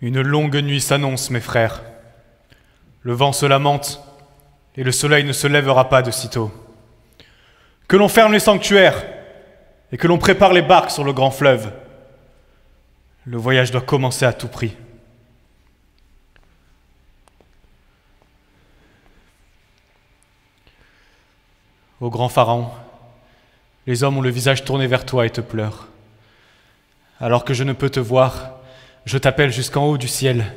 Une longue nuit s'annonce, mes frères. Le vent se lamente, et le soleil ne se lèvera pas de sitôt. Que l'on ferme les sanctuaires, et que l'on prépare les barques sur le grand fleuve. Le voyage doit commencer à tout prix. Ô grand Pharaon, les hommes ont le visage tourné vers toi et te pleurent. Alors que je ne peux te voir, je t'appelle jusqu'en haut du ciel.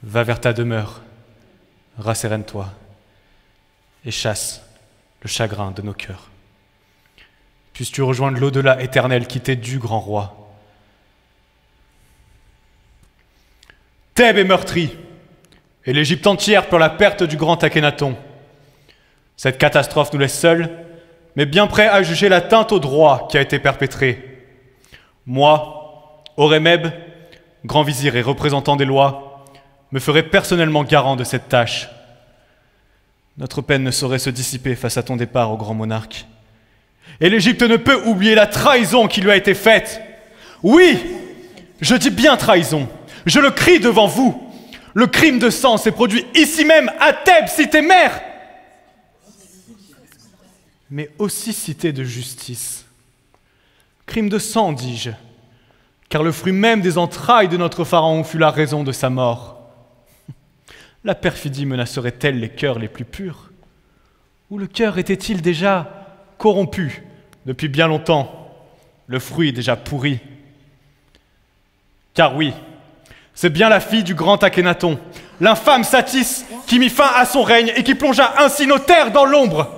Va vers ta demeure, rassérène-toi et chasse le chagrin de nos cœurs. Puisses-tu rejoindre l'au-delà éternel qui t'est dû, grand roi. Thèbes est meurtrie, et l'Égypte entière pleure la perte du grand Akhénaton. Cette catastrophe nous laisse seuls, mais bien prêts à juger l'atteinte au droit qui a été perpétrée. Moi, Horemheb, grand vizir et représentant des lois, me ferai personnellement garant de cette tâche. Notre peine ne saurait se dissiper face à ton départ, ô grand monarque. Et l'Égypte ne peut oublier la trahison qui lui a été faite. Oui, je dis bien trahison. Je le crie devant vous. Le crime de sang s'est produit ici même, à Thèbes, cité mère, mais aussi cité de justice. Crime de sang, dis-je, car le fruit même des entrailles de notre Pharaon fut la raison de sa mort. La perfidie menacerait-elle les cœurs les plus purs? Ou le cœur était-il déjà corrompu depuis bien longtemps, le fruit déjà pourri? Car oui, c'est bien la fille du grand Akhénaton, l'infâme Satis, qui mit fin à son règne et qui plongea ainsi nos terres dans l'ombre.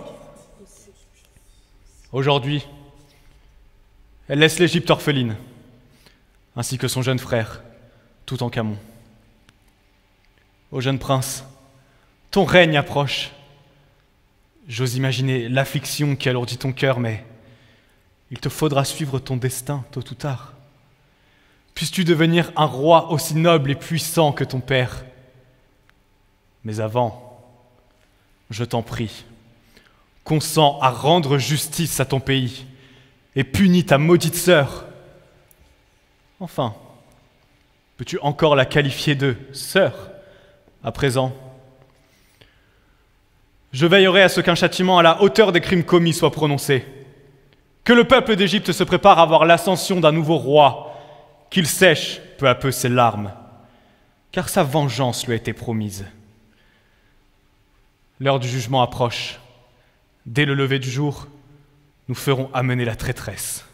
Aujourd'hui, elle laisse l'Égypte orpheline, ainsi que son jeune frère, Toutankhamon. Ô jeune prince, ton règne approche. J'ose imaginer l'affliction qui alourdit ton cœur, mais il te faudra suivre ton destin tôt ou tard. Puisses-tu devenir un roi aussi noble et puissant que ton père. Mais avant, je t'en prie, consens à rendre justice à ton pays et punis ta maudite sœur. Enfin, peux-tu encore la qualifier de sœur à présent? Je veillerai à ce qu'un châtiment à la hauteur des crimes commis soit prononcé. Que le peuple d'Égypte se prépare à voir l'ascension d'un nouveau roi, qu'il sèche peu à peu ses larmes, car sa vengeance lui a été promise. L'heure du jugement approche. Dès le lever du jour, nous ferons amener la traîtresse.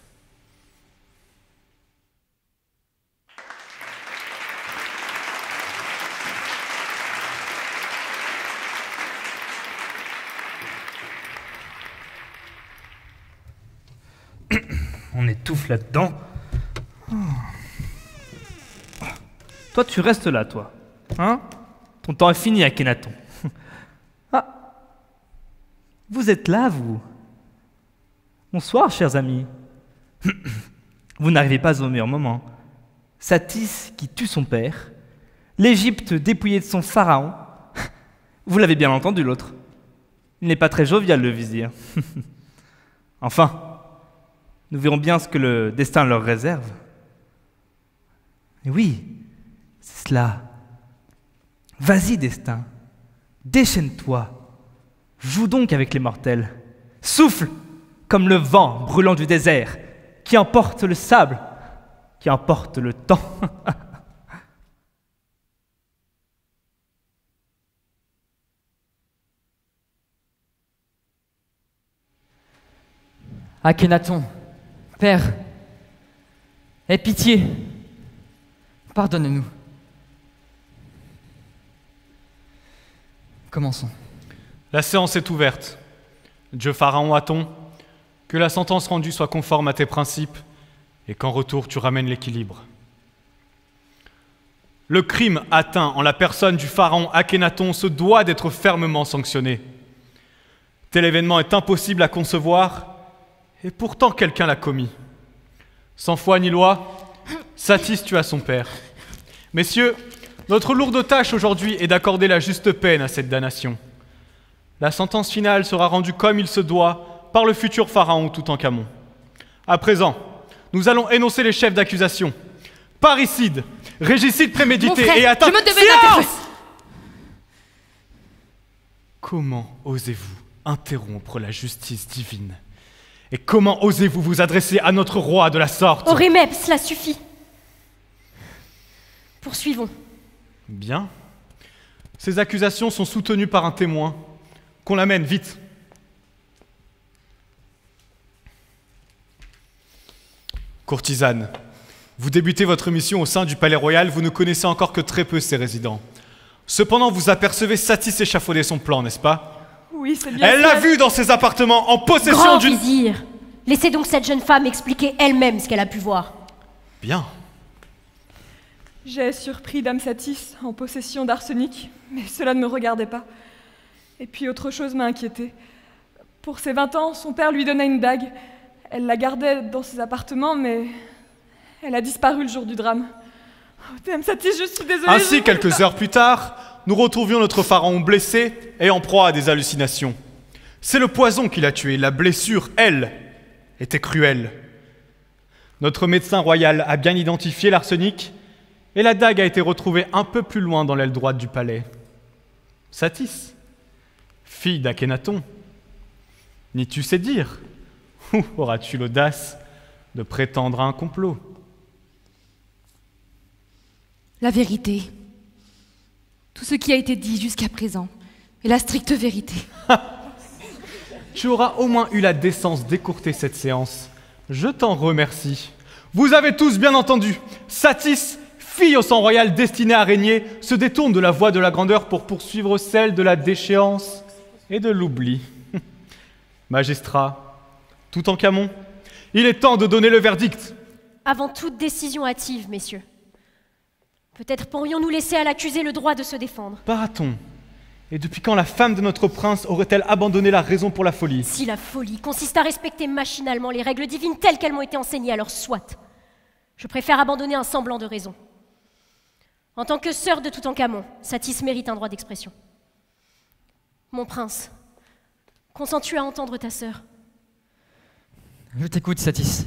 On étouffe là-dedans. Toi, tu restes là, toi. Hein? Ton temps est fini, Akhénaton. Ah. Vous êtes là, vous? Bonsoir, chers amis. Vous n'arrivez pas au meilleur moment. Satis qui tue son père, l'Égypte dépouillée de son pharaon. Vous l'avez bien entendu, l'autre. Il n'est pas très jovial, le vizir. Enfin, nous verrons bien ce que le destin leur réserve. Et oui, c'est cela. Vas-y, destin. Déchaîne-toi. Joue donc avec les mortels. Souffle comme le vent brûlant du désert, qui emporte le sable, qui emporte le temps. Akhénaton, Père, aie pitié, pardonne-nous. Commençons. La séance est ouverte. Dieu Pharaon Aton, que la sentence rendue soit conforme à tes principes et qu'en retour tu ramènes l'équilibre. Le crime atteint en la personne du pharaon Akhénaton se doit d'être fermement sanctionné. Tel événement est impossible à concevoir et pourtant quelqu'un l'a commis. Sans foi ni loi, Satis tua son père. Messieurs, notre lourde tâche aujourd'hui est d'accorder la juste peine à cette damnation. La sentence finale sera rendue comme il se doit par le futur pharaon Toutankhamon. À présent, nous allons énoncer les chefs d'accusation. Parricide, Régicide Mon prémédité frère, et atteinte... je me devais Silence! d'interroger. Comment osez-vous interrompre la justice divine? Et comment osez-vous vous adresser à notre roi de la sorte? Orémep, cela suffit. Poursuivons. Bien. Ces accusations sont soutenues par un témoin. Qu'on l'amène, vite. Courtisane, vous débutez votre mission au sein du palais royal, vous ne connaissez encore que très peu ses résidents. Cependant, vous apercevez Satis échafauder son plan, n'est-ce pas? Oui, c'est bien Elle ça. l'a vu dans ses appartements, en possession Grand d'une... vizir, laissez donc cette jeune femme expliquer elle-même ce qu'elle a pu voir. Bien. J'ai surpris Dame Satis en possession d'arsenic, mais cela ne me regardait pas. Et puis autre chose m'a inquiétée. Pour ses 20 ans, son père lui donnait une dague. Elle la gardait dans ses appartements, mais elle a disparu le jour du drame. Oh, Dame Satis, je suis désolée. Ainsi, quelques heures plus tard, nous retrouvions notre pharaon blessé et en proie à des hallucinations. C'est le poison qui l'a tué, la blessure, elle, était cruelle. Notre médecin royal a bien identifié l'arsenic et la dague a été retrouvée un peu plus loin dans l'aile droite du palais. Satis, fille d'Akhénaton, n'y tu sais dire? Ou auras-tu l'audace de prétendre à un complot? La vérité. Tout ce qui a été dit jusqu'à présent est la stricte vérité. Tu auras au moins eu la décence d'écourter cette séance. Je t'en remercie. Vous avez tous bien entendu. Satis, fille au sang royal destinée à régner, se détourne de la voie de la grandeur pour poursuivre celle de la déchéance et de l'oubli. Magistrat, Toutankhamon, il est temps de donner le verdict. Avant toute décision hâtive, messieurs. Peut-être pourrions-nous laisser à l'accusé le droit de se défendre. Part-on? Et depuis quand la femme de notre prince aurait-elle abandonné la raison pour la folie? Si la folie consiste à respecter machinalement les règles divines telles qu'elles m'ont été enseignées, alors soit. Je préfère abandonner un semblant de raison. En tant que sœur de Toutankhamon, Satis mérite un droit d'expression. Mon prince, consens-tu à entendre ta sœur? Je t'écoute, Satis.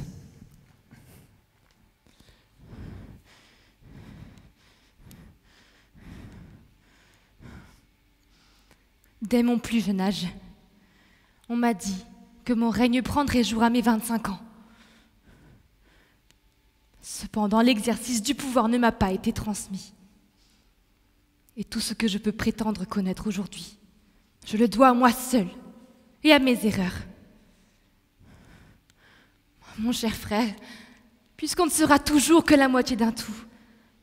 Dès mon plus jeune âge, on m'a dit que mon règne prendrait jour à mes 25 ans. Cependant, l'exercice du pouvoir ne m'a pas été transmis. Et tout ce que je peux prétendre connaître aujourd'hui, je le dois à moi seul et à mes erreurs. Mon cher frère, puisqu'on ne sera toujours que la moitié d'un tout,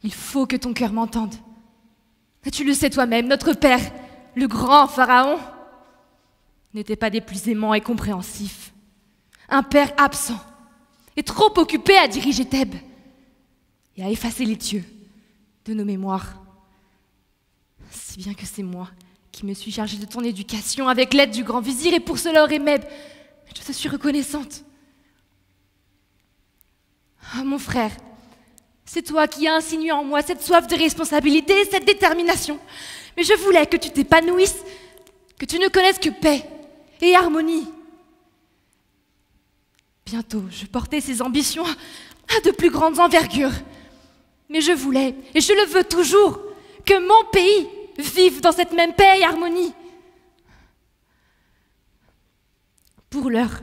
il faut que ton cœur m'entende. Et tu le sais toi-même, notre père, le grand pharaon, n'était pas des plus aimants et compréhensifs. Un père absent et trop occupé à diriger Thèbes et à effacer les dieux de nos mémoires. Si bien que c'est moi qui me suis chargée de ton éducation avec l'aide du grand vizir, et pour cela, Orémep, je te suis reconnaissante. Ah, mon frère, c'est toi qui as insinué en moi cette soif de responsabilité et cette détermination. Mais je voulais que tu t'épanouisses, que tu ne connaisses que paix et harmonie. Bientôt, je portais ces ambitions à de plus grandes envergures. Mais je voulais, et je le veux toujours, que mon pays vive dans cette même paix et harmonie. Pour l'heure,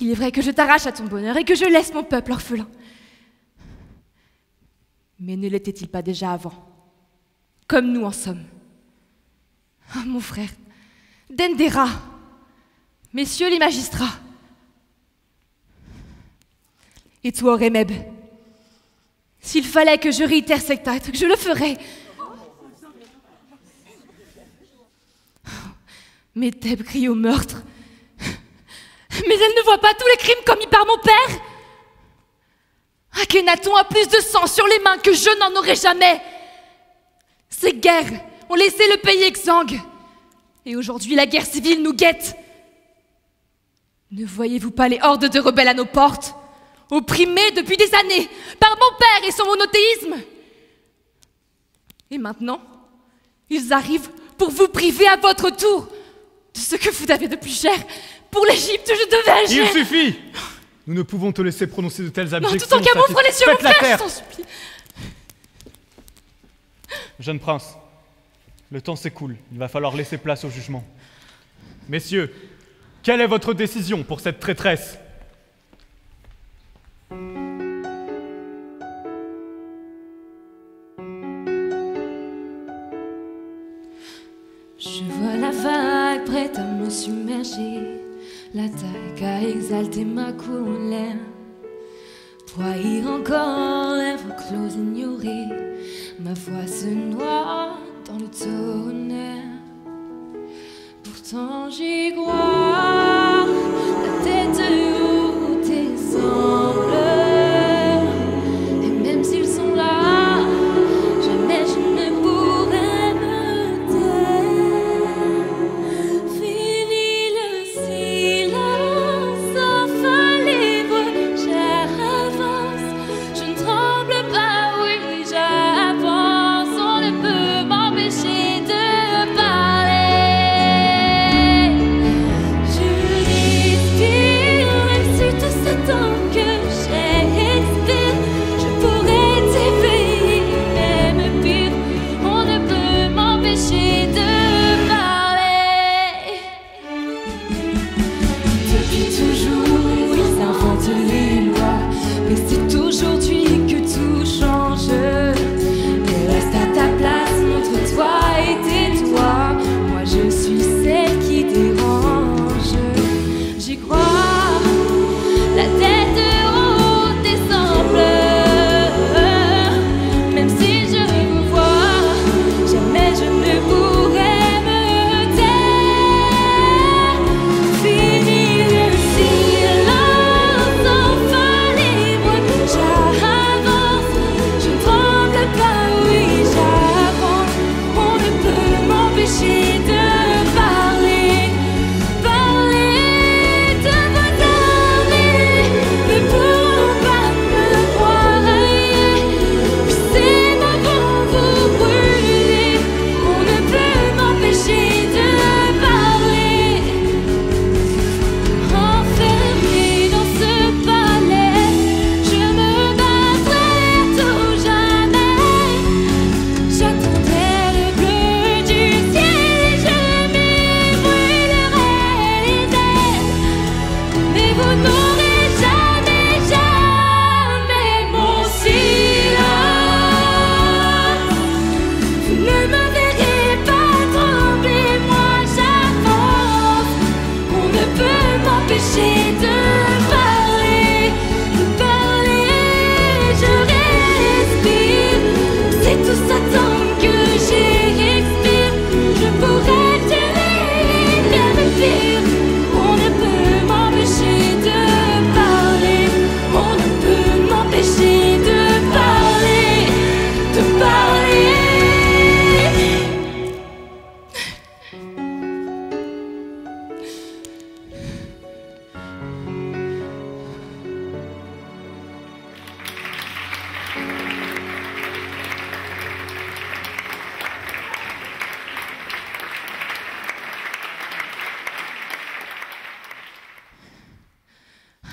il est vrai que je t'arrache à ton bonheur et que je laisse mon peuple orphelin. Mais ne l'était-il pas déjà avant? Comme nous en sommes. Oh, mon frère, Dendera, messieurs les magistrats, et toi, Orémep, s'il fallait que je réitère cet acte, je le ferais. Mais Thèbes crie au meurtre. Mais elle ne voit pas tous les crimes commis par mon père. Akhénaton a plus de sang sur les mains que je n'en aurai jamais. Ces guerres ont laissé le pays exsangue. Et aujourd'hui, la guerre civile nous guette. Ne voyez-vous pas les hordes de rebelles à nos portes, opprimés depuis des années par mon père et son monothéisme? Et maintenant, ils arrivent pour vous priver à votre tour de ce que vous avez de plus cher. Pour l'Égypte, je devais agir. Il suffit! Nous ne pouvons te laisser prononcer de telles Non, abjections. tout en cas, ouvre les yeux, mon Faites la frère, terre. je t'en supplie. Jeune prince, le temps s'écoule. Il va falloir laisser place au jugement. Messieurs, quelle est votre décision pour cette traîtresse? Je vois la vague prête à me submerger, la taille a exalté ma colère. Trahir encore, lèvres closes ignorées, ma voix se noie dans le tonnerre. Pourtant j'y crois, la tête haute et sans pleurs. Et même s'ils sont là, jamais je ne pourrai me taire. Fini le silence, enfin libre, j'avance. Je ne tremble pas, oui, j'avance. On ne peut m'empêcher de parler. Je respire, même si tout ce temps que j'expire, je pourrais t'éveiller, même pire. On ne peut m'empêcher de parler. Depuis toujours, ils inventent les lois, mais c'est aujourd'hui que tout change. Mais reste à ta place, montre-toi et tais-toi. Moi je suis celle qui dérange. J'y crois, la tête haute et sans pleurs. Même si je vous vois, jamais je ne pourrai me taire. Fini le silence, enfin libre, j'avance. Je ne tremble pas, oui, j'avance. On ne peut m'empêcher de parler. Parler de vos armes, ne pourront pas me broyer. C'est ma grande vous brûler. On ne peut m'empêcher de parler. Enfermée dans ce palais, je me battrai tout jamais. J'attendrai le bleu du ciel et je m'y brûlerai les ailes. Mais vous n'aurez jamais, jamais mon silence. Vous ne me verrez pas trembler, moi j'avance. On ne peut m'empêcher de parler, de parler. Je respire, c'est tout ça tant que j'expire. Je pourrais tuer, même pire. On ne peut m'empêcher de parler. On ne peut m'empêcher de parler, de parler.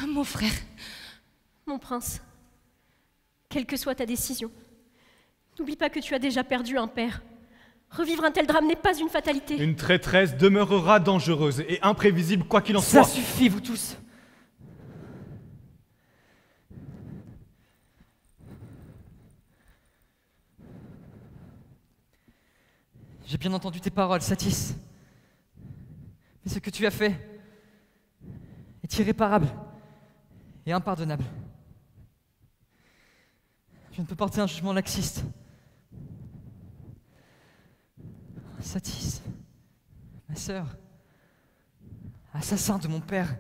Mon frère, Mon prince, quelle que soit ta décision, n'oublie pas que tu as déjà perdu un père. Revivre un tel drame n'est pas une fatalité. Une traîtresse demeurera dangereuse et imprévisible quoi qu'il en Ça soit. suffit, vous tous. J'ai bien entendu tes paroles, Satis. Mais ce que tu as fait est irréparable et impardonnable. Je ne peux porter un jugement laxiste. Satis, ma sœur, assassin de mon père,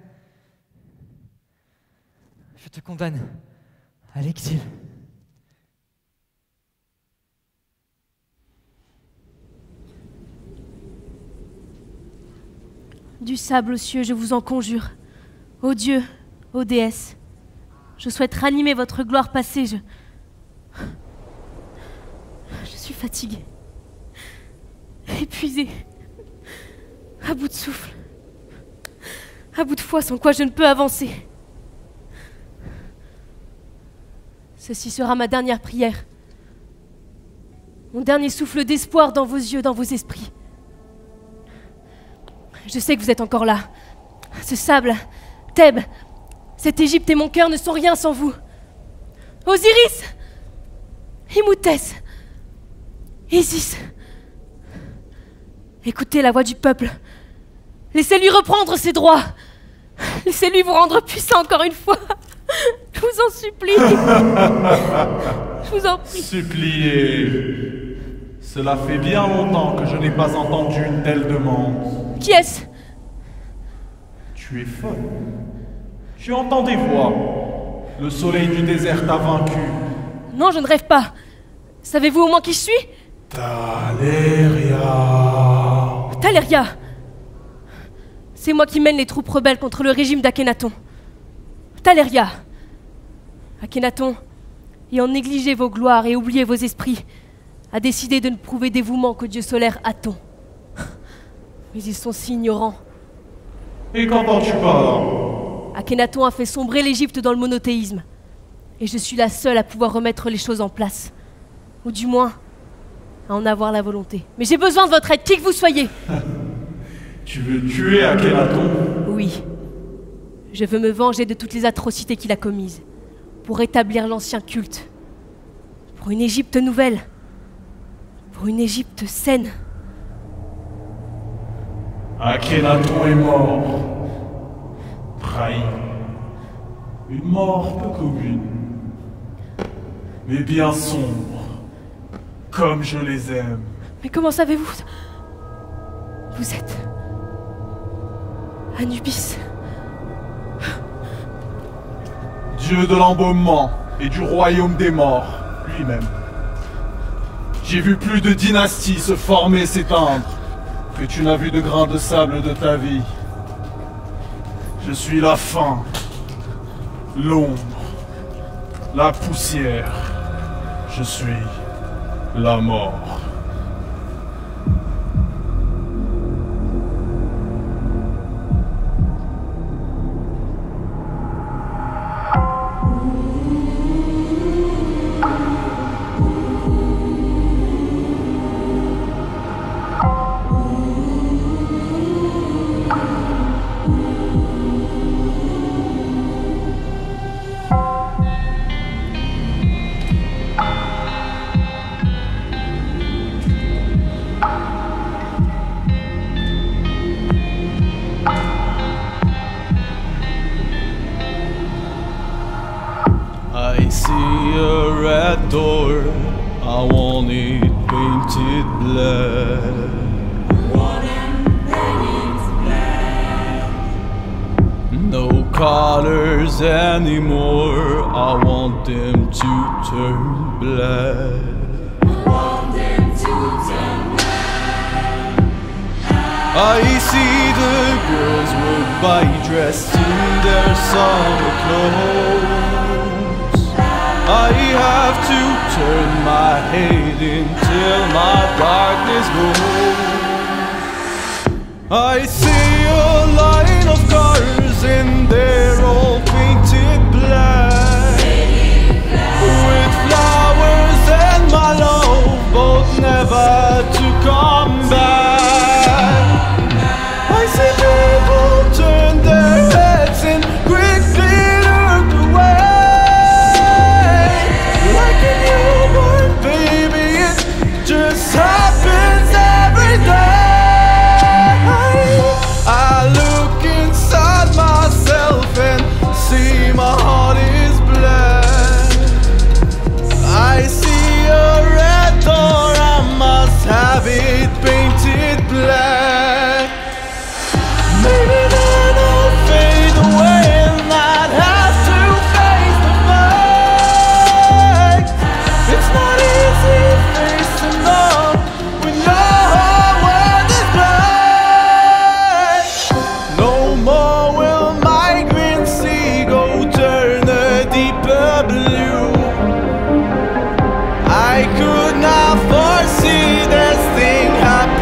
je te condamne à l'exil. Du sable aux cieux, je vous en conjure. Ô dieux, ô déesses, je souhaite ranimer votre gloire passée. Je suis fatiguée, épuisée, à bout de souffle, à bout de foi, sans quoi je ne peux avancer. Ceci sera ma dernière prière. Mon dernier souffle d'espoir dans vos yeux, dans vos esprits. Je sais que vous êtes encore là. Ce sable, Thèbes, cette Égypte et mon cœur ne sont rien sans vous. Osiris, Imhotep, Isis. Écoutez la voix du peuple. Laissez-lui reprendre ses droits. Laissez-lui vous rendre puissant encore une fois. Je vous en supplie. Je vous en prie. Supplier. Cela fait bien longtemps que je n'ai pas entendu une telle demande. Qui est-ce? Tu es folle. Tu entends des voix. Le soleil du désert t'a vaincu. Non, je ne rêve pas. Savez-vous au moins qui je suis? Taléria. Taléria. C'est moi qui mène les troupes rebelles contre le régime d'Akhénaton. Taléria. Akhénaton, ayant négligé vos gloires et oublié vos esprits, a décidé de ne prouver dévouement qu'au dieu solaire Aton. Mais ils sont si ignorants. Et qu'entends-tu par là? Akhénaton a fait sombrer l'Égypte dans le monothéisme. Et je suis la seule à pouvoir remettre les choses en place. Ou du moins, à en avoir la volonté. Mais j'ai besoin de votre aide, qui que vous soyez. Tu veux tuer Akhénaton? Oui. Je veux me venger de toutes les atrocités qu'il a commises. Pour rétablir l'ancien culte. Pour une Égypte nouvelle. Pour une Égypte saine. Akhénaton est mort. Trahi. Une mort peu commune. Mais bien sombre. Comme je les aime. Mais comment savez-vous? Vous êtes... Anubis. Dieu de l'embaumement et du royaume des morts, lui-même. J'ai vu plus de dynasties se former, s'éteindre, que tu n'as vu de grains de sable de ta vie. Je suis la faim, l'ombre, la poussière. Je suis la mort. I see a red door, I want it painted black. No colors anymore, I want them to turn black. I see the girls walk by dressed in their summer clothes. I have to turn my head until my darkness goes. I see a line of cars and they're all painted black, with flowers and my love, both never to come back. I see people turn their heads and quickly look away. Like a newborn baby, it just happens every day. I look inside myself and see my heart is black. I see a red door, I must have it painted black. Maybe then I'll fade away and I'd have to face the fact it's not easy facing up when your whole world is black. No more will my green sea go turn a deeper blue. I could not foresee this thing happening.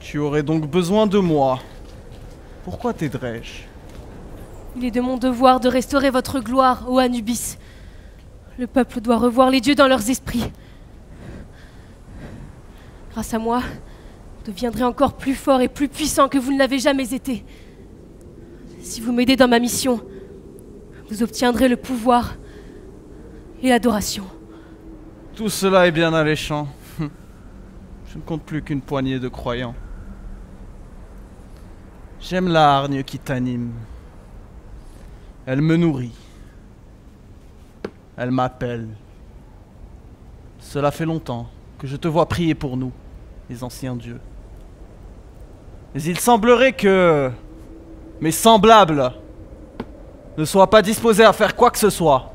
Tu aurais donc besoin de moi. Pourquoi t'aiderais-je? Il est de mon devoir de restaurer votre gloire, ô Anubis. Le peuple doit revoir les dieux dans leurs esprits. Grâce à moi, vous deviendrez encore plus fort et plus puissant que vous ne l'avez jamais été. Si vous m'aidez dans ma mission, vous obtiendrez le pouvoir et l'adoration. Tout cela est bien alléchant. Je ne compte plus qu'une poignée de croyants. J'aime la hargne qui t'anime. Elle me nourrit. Elle m'appelle. Cela fait longtemps que je te vois prier pour nous, les anciens dieux. Mais il semblerait que mes semblables ne soient pas disposés à faire quoi que ce soit.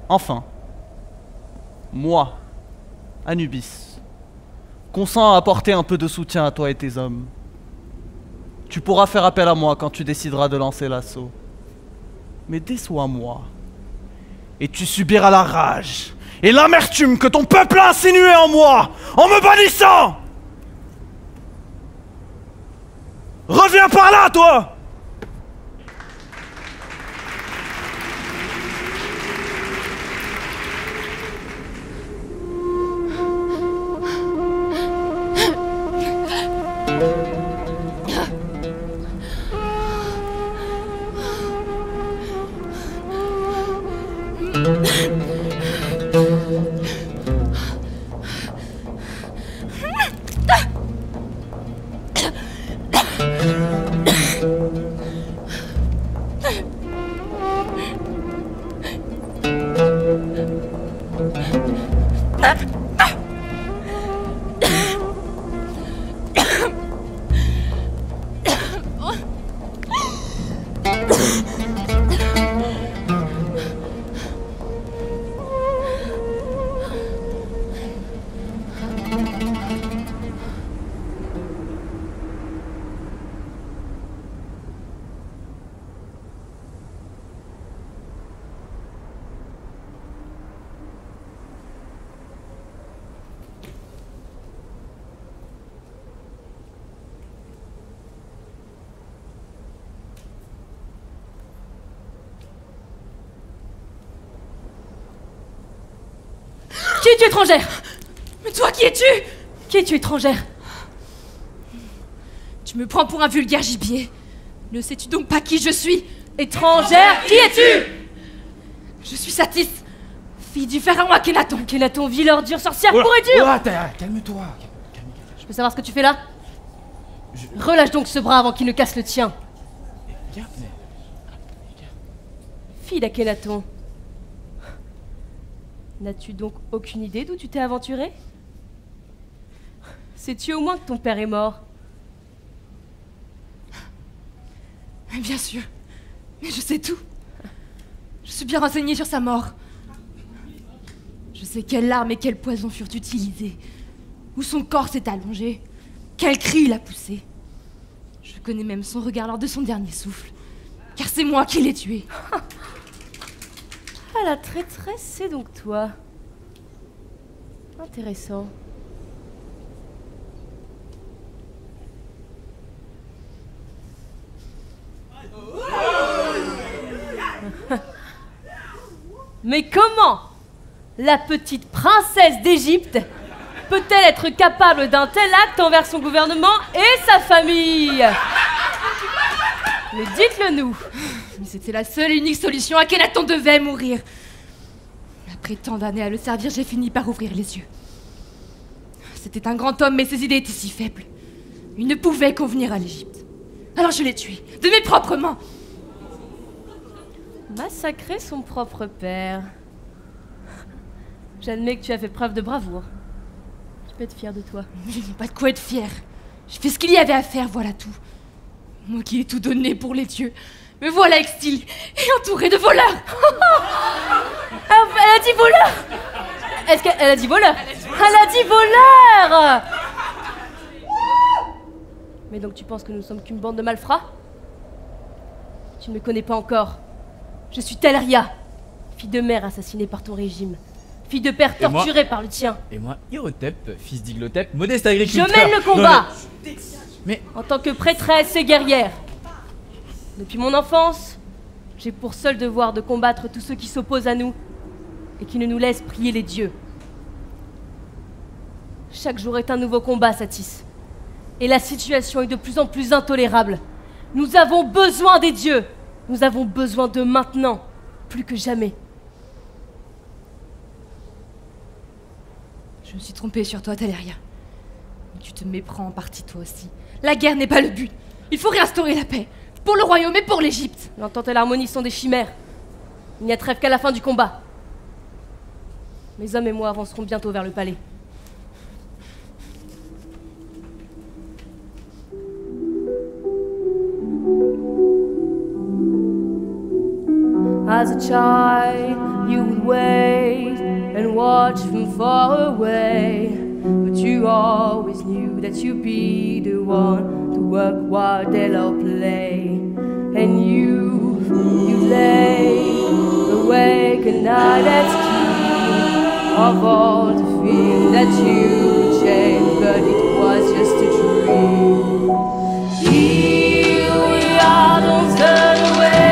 Enfin, moi, Anubis, consens à apporter un peu de soutien à toi et tes hommes. Tu pourras faire appel à moi quand tu décideras de lancer l'assaut. Mais déçois-moi, et tu subiras la rage et l'amertume que ton peuple a insinué en moi, en me bannissant. Reviens par là, toi! Qui es-tu, étrangère? Mais toi, qui es-tu? Qui es-tu, étrangère? Tu me prends pour un vulgaire gibier. Ne sais-tu donc pas qui je suis? Étrangère, qui es-tu? Je suis Satis, fille du pharaon Akhenaton. Akhenaton, ville ordure, sorcière pourriture! Calme-toi. Je peux savoir ce que tu fais là? Relâche donc ce bras avant qu'il ne casse le tien. Regarde, Fille d'Akhenaton. N'as-tu donc aucune idée d'où tu t'es aventuré? Sais-tu au moins que ton père est mort? Mais bien sûr, mais je sais tout. Je suis bien renseignée sur sa mort. Je sais quelles larmes et quels poisons furent utilisés, où son corps s'est allongé, quel cri il a poussé. Je connais même son regard lors de son dernier souffle, car c'est moi qui l'ai tué. Ah, la traîtresse, c'est donc toi. Intéressant. Mais comment la petite princesse d'Égypte peut-elle être capable d'un tel acte envers son gouvernement et sa famille? Mais dites-le nous. Mais c'était la seule et unique solution. Akhenaton devait mourir. Après tant d'années à le servir, j'ai fini par ouvrir les yeux. C'était un grand homme, mais ses idées étaient si faibles. Il ne pouvait convenir à l'Égypte. Alors je l'ai tué, de mes propres mains. Massacrer son propre père. J'admets que tu as fait preuve de bravoure. Je peux être fière de toi. Je n'ai pas de quoi être fière. J'ai fait ce qu'il y avait à faire, voilà tout. Moi qui ai tout donné pour les dieux. Me voilà exil et entouré de voleurs. Elle a dit voleur. Est-ce qu'elle a dit voleur? Elle a dit voleur. Mais donc tu penses que nous sommes qu'une bande de malfrats? Tu ne me connais pas encore. Je suis Telria, fille de mère assassinée par ton régime. fille de père Et moi torturé par le tien. Et moi, Hirotep, fils d'Iglotep, modeste Je agriculteur. mène le combat Mais en tant que prêtresse et guerrière. Depuis mon enfance, j'ai pour seul devoir de combattre tous ceux qui s'opposent à nous et qui ne nous laissent prier les dieux. Chaque jour est un nouveau combat, Satis. Et la situation est de plus en plus intolérable. Nous avons besoin des dieux. Nous avons besoin d'eux maintenant, plus que jamais. Je me suis trompée sur toi, Taleria. Mais tu te méprends en partie toi aussi. La guerre n'est pas le but. Il faut réinstaurer la paix. Pour le royaume et pour l'Égypte. L'entente et l'harmonie sont des chimères. Il n'y a trêve qu'à la fin du combat. Mes hommes et moi avancerons bientôt vers le palais. As a child, you would wait and watch from far away. But you always knew that you'd be the one to work while they'll all play. And you lay awake at night at key of all the fear that you would change, but it was just a dream. Here we are, don't turn away.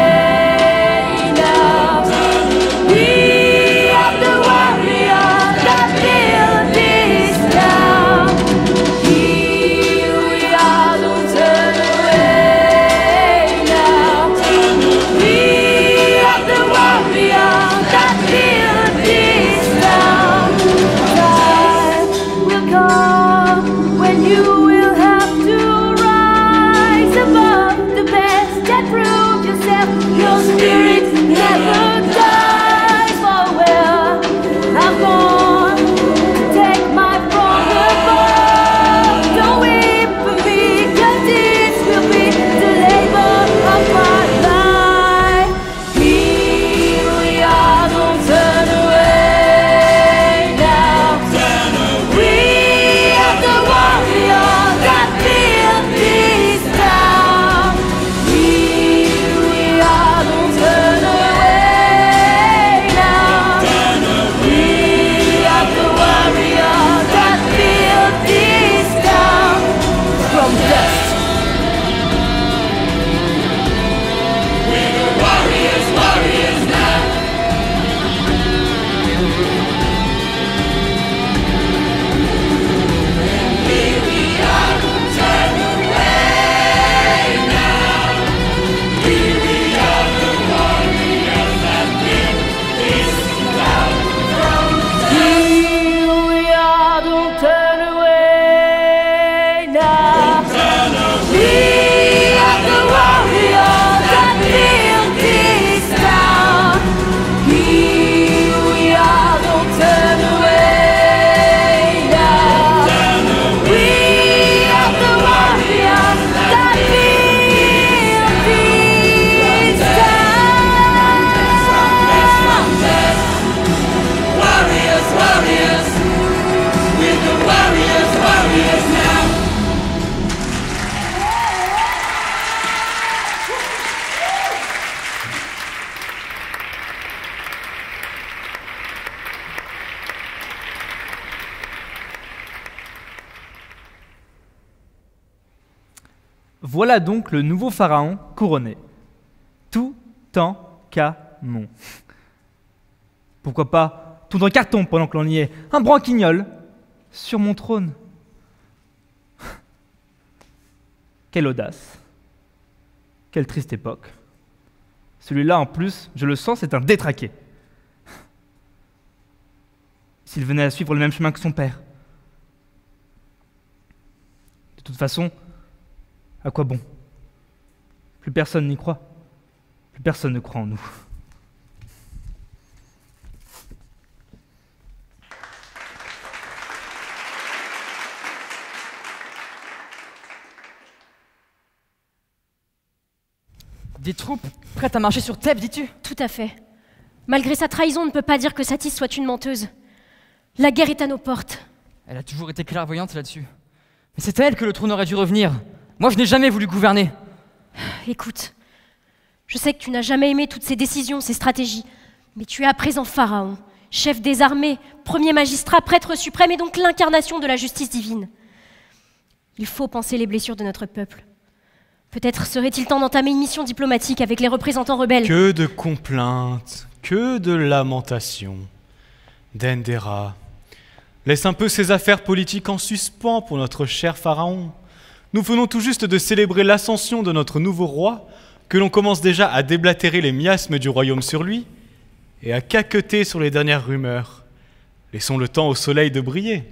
Voilà donc le nouveau pharaon couronné. Toutankhamon. Pourquoi pas tout en carton pendant que l'on y est, un branquignol sur mon trône. Quelle audace. Quelle triste époque. Celui-là, en plus, je le sens, c'est un détraqué. S'il venait à suivre le même chemin que son père. De toute façon, à quoi bon? Plus personne n'y croit. Plus personne ne croit en nous. Des troupes prêtes à marcher sur Thèbes, dis-tu? Tout à fait. Malgré sa trahison, on ne peut pas dire que Satis soit une menteuse. La guerre est à nos portes. Elle a toujours été clairvoyante là-dessus. Mais c'est à elle que le trône aurait dû revenir. Moi, je n'ai jamais voulu gouverner. Écoute, je sais que tu n'as jamais aimé toutes ces décisions, ces stratégies, mais tu es à présent pharaon. chef des armées, premier magistrat, prêtre suprême et donc l'incarnation de la justice divine. Il faut panser les blessures de notre peuple. Peut-être serait-il temps d'entamer une mission diplomatique avec les représentants rebelles. Que de complaintes, que de lamentations. Dendera, laisse un peu ces affaires politiques en suspens pour notre cher pharaon. Nous venons tout juste de célébrer l'ascension de notre nouveau roi, que l'on commence déjà à déblatérer les miasmes du royaume sur lui et à caqueter sur les dernières rumeurs. Laissons le temps au soleil de briller.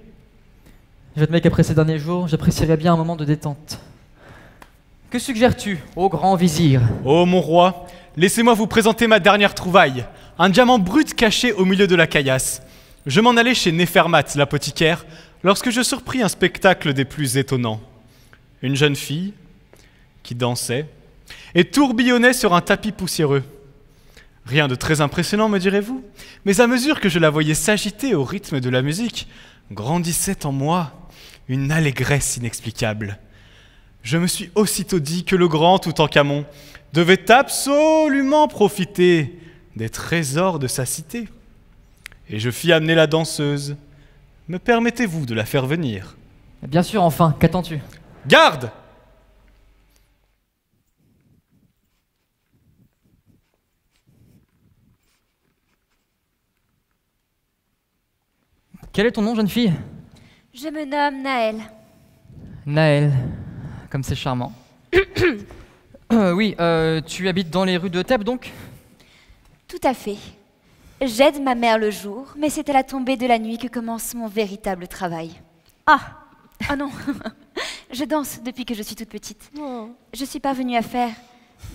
J'admets qu'après ces derniers jours, j'apprécierais bien un moment de détente. Que suggères-tu, ô grand vizir? Ô mon roi, laissez-moi vous présenter ma dernière trouvaille, un diamant brut caché au milieu de la caillasse. Je m'en allais chez Néfermat, l'apothicaire, lorsque je surpris un spectacle des plus étonnants. Une jeune fille qui dansait et tourbillonnait sur un tapis poussiéreux. Rien de très impressionnant, me direz-vous, mais à mesure que je la voyais s'agiter au rythme de la musique, grandissait en moi une allégresse inexplicable. Je me suis aussitôt dit que le grand Toutankhamon devait absolument profiter des trésors de sa cité. Et je fis amener la danseuse. Me permettez-vous de la faire venir? Bien sûr, enfin, qu'attends-tu? Garde! Quel est ton nom, jeune fille? Je me nomme Naël. Naël, comme c'est charmant. Oui, tu habites dans les rues de Thèbes, donc? Tout à fait. J'aide ma mère le jour, mais c'est à la tombée de la nuit que commence mon véritable travail. Ah! Oh non! Je danse depuis que je suis toute petite. Oh. Je suis parvenue à faire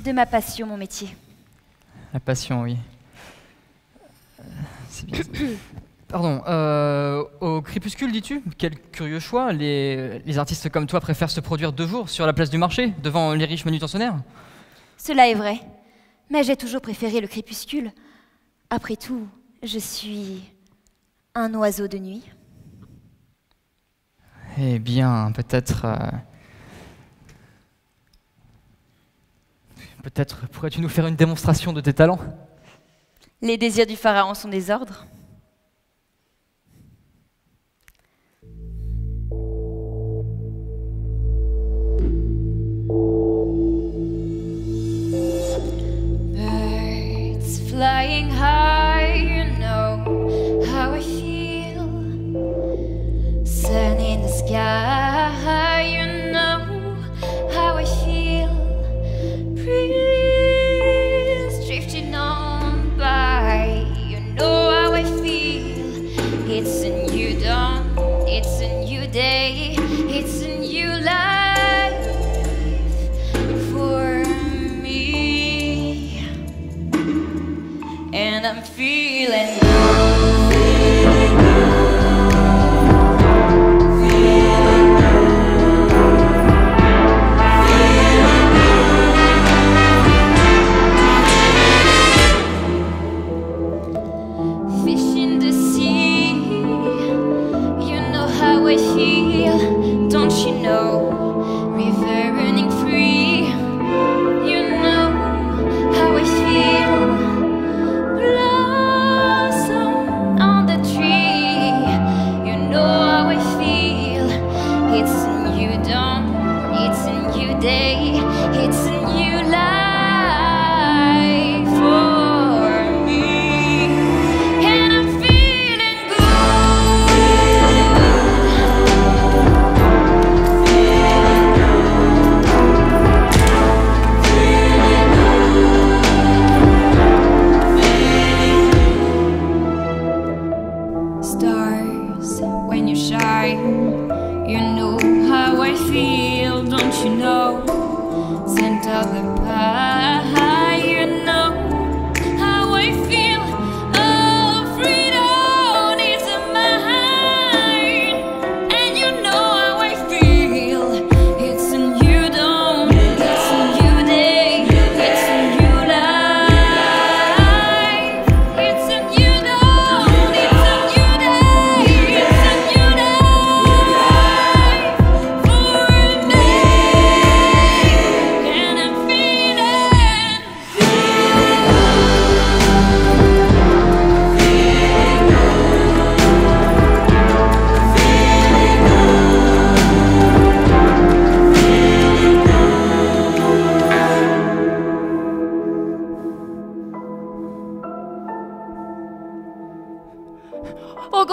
de ma passion mon métier. La passion, oui. C'est bien ça. Pardon, au crépuscule, dis-tu? Quel curieux choix. Les artistes comme toi préfèrent se produire 2 jours sur la place du marché, devant les riches manutentionnaires. Cela est vrai, mais j'ai toujours préféré le crépuscule. Après tout, je suis un oiseau de nuit. Eh bien, peut-être... Peut-être pourrais-tu nous faire une démonstration de tes talents? Les désirs du pharaon sont des ordres. Birds flying high, you know how I feel. Sun in the sky, you know how I feel. Breeze drifting on by, you know how I feel. It's a new dawn, it's a new day, it's a new life for me. And I'm feeling you know, scent of the past.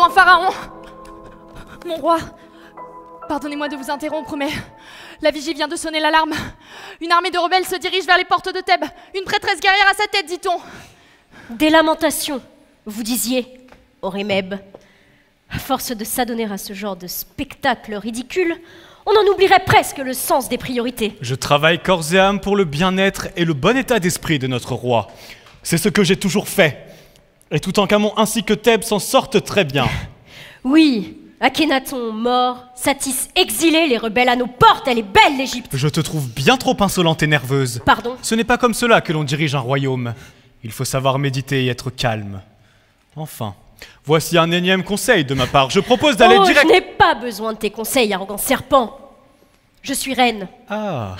grand pharaon. Mon roi, pardonnez-moi de vous interrompre, mais la vigie vient de sonner l'alarme. Une armée de rebelles se dirige vers les portes de Thèbes. Une prêtresse guerrière à sa tête, dit-on. Des lamentations, vous disiez, Orémeb. À force de s'adonner à ce genre de spectacle ridicule, on en oublierait presque le sens des priorités. Je travaille corps et âme pour le bien-être et le bon état d'esprit de notre roi. C'est ce que j'ai toujours fait. Et Toutankhamon ainsi que Thèbes s'en sortent très bien. Oui, Akhenaton mort, Satis exilé, les rebelles à nos portes, elle est belle l'Égypte. Je te trouve bien trop insolente et nerveuse. Pardon? Ce n'est pas comme cela que l'on dirige un royaume. Il faut savoir méditer et être calme. Enfin, voici un énième conseil de ma part. Je propose d'aller direct... Je n'ai pas besoin de tes conseils, arrogant serpent. Je suis reine. Ah.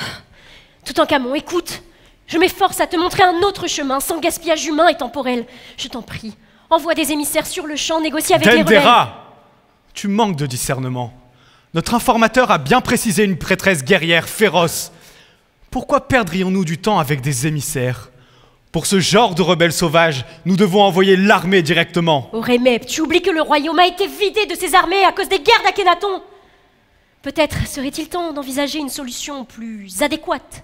Toutankhamon, écoute. Je m'efforce à te montrer un autre chemin, sans gaspillage humain et temporel. Je t'en prie, envoie des émissaires sur le champ, négocie avec les rebelles. Dendera, tu manques de discernement. Notre informateur a bien précisé une prêtresse guerrière féroce. Pourquoi perdrions-nous du temps avec des émissaires? Pour ce genre de rebelles sauvages, nous devons envoyer l'armée directement. Orémeb, tu oublies que le royaume a été vidé de ses armées à cause des guerres d'Akhenaton. Peut-être serait-il temps d'envisager une solution plus adéquate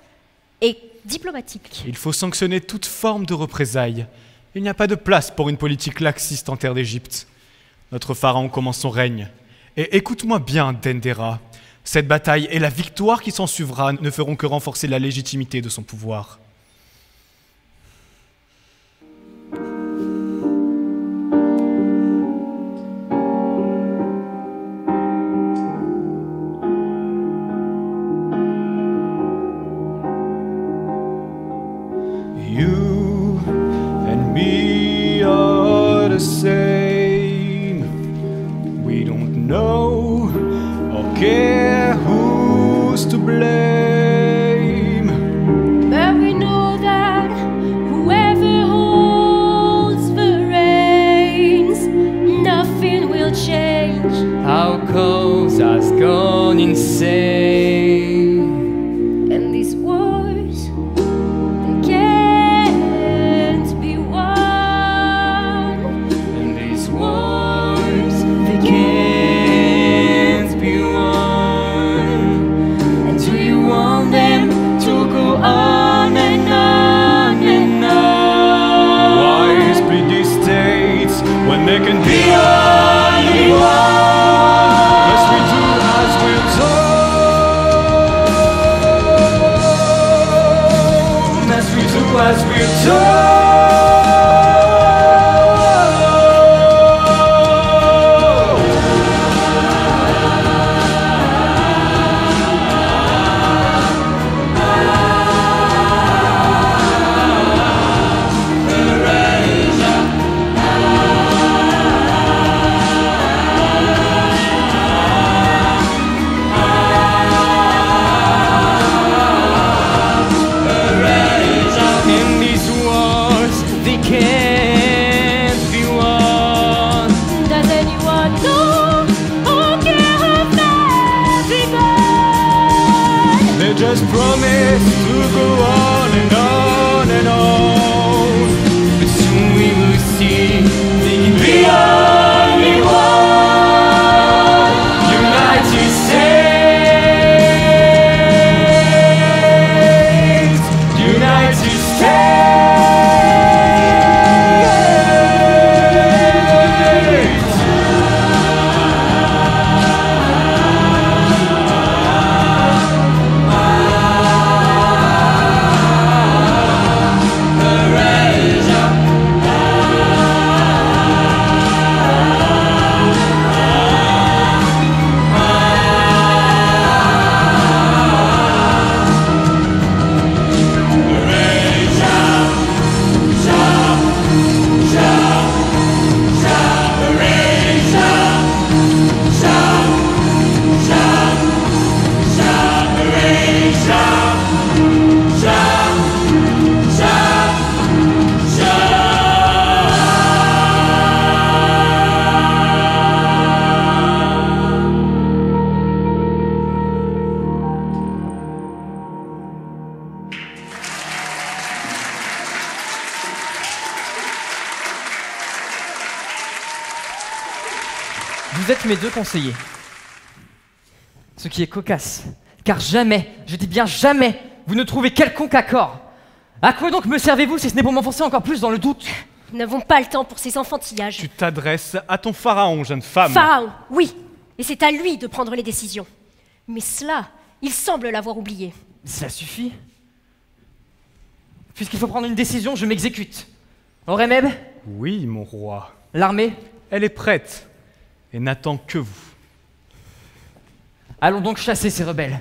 et diplomatique. Il faut sanctionner toute forme de représailles. Il n'y a pas de place pour une politique laxiste en terre d'Égypte. Notre pharaon commence son règne. Et écoute-moi bien, Dendera. Cette bataille et la victoire qui s'en suivra ne feront que renforcer la légitimité de son pouvoir. You and me are the same. We don't know or care who's to blame. But we know that whoever holds the reins, nothing will change. Our cause has gone insane. And these wars, they can't be won. And these wars, they can't be won. And do you want them to go on and on and on? Why split these states when they can be only one? Lest we do as we're told. Lest we do as we're told. In these wars, they can't be won. Does anyone know or care of everyone? They just promise to go on and on and on. But soon we will see they can be only one. United States. United States. Vous êtes mes deux conseillers. Ce qui est cocasse, car jamais, je dis bien jamais, vous ne trouvez quelconque accord. À quoi donc me servez-vous si ce n'est pour m'enfoncer encore plus dans le doute? Nous n'avons pas le temps pour ces enfantillages. Tu t'adresses à ton pharaon, jeune femme. Pharaon, oui. Et c'est à lui de prendre les décisions. Mais cela, il semble l'avoir oublié. Cela suffit. Puisqu'il faut prendre une décision, je m'exécute. Horemheb? Oui, mon roi. L'armée? Elle est prête et n'attend que vous. Allons donc chasser ces rebelles.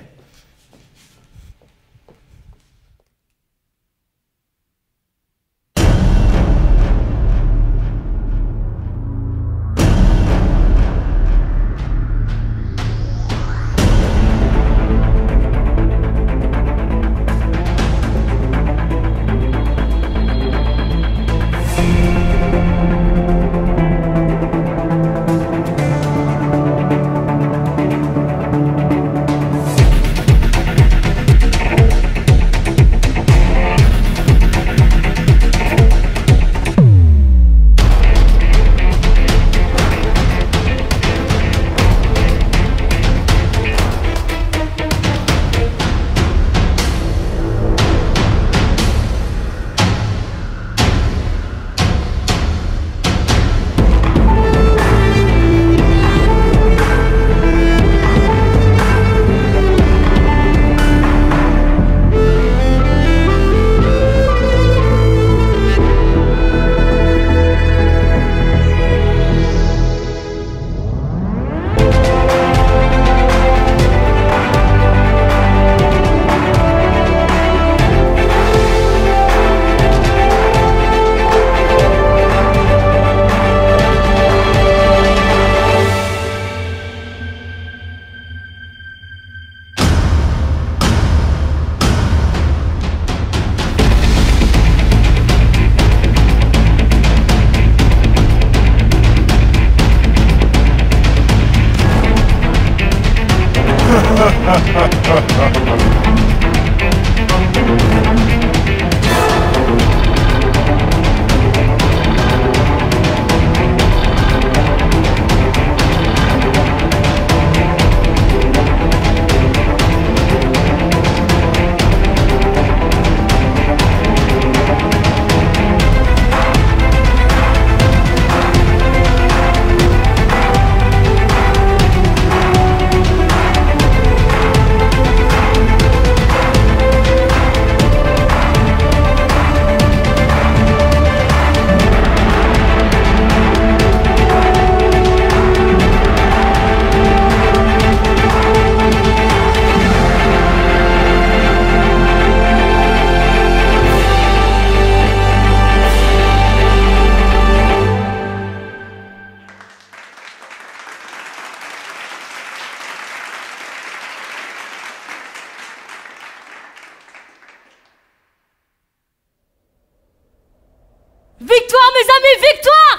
Victoire, mes amis, victoire!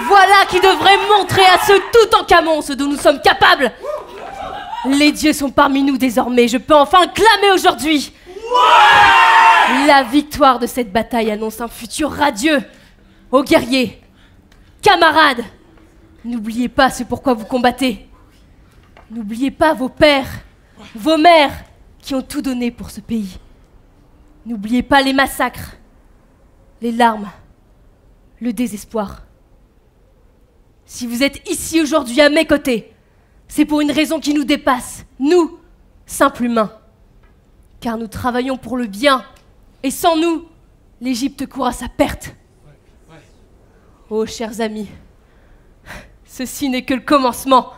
Voilà qui devrait montrer à ce Toutankhamon ce dont nous sommes capables. Les dieux sont parmi nous désormais, je peux enfin le clamer aujourd'hui. La victoire de cette bataille annonce un futur radieux. Ô guerriers, camarades, n'oubliez pas ce pourquoi vous combattez. N'oubliez pas vos pères, vos mères qui ont tout donné pour ce pays. N'oubliez pas les massacres, les larmes, le désespoir. Si vous êtes ici aujourd'hui à mes côtés, c'est pour une raison qui nous dépasse, nous, simples humains. Car nous travaillons pour le bien, et sans nous, l'Égypte court à sa perte. Oh, chers amis, ceci n'est que le commencement,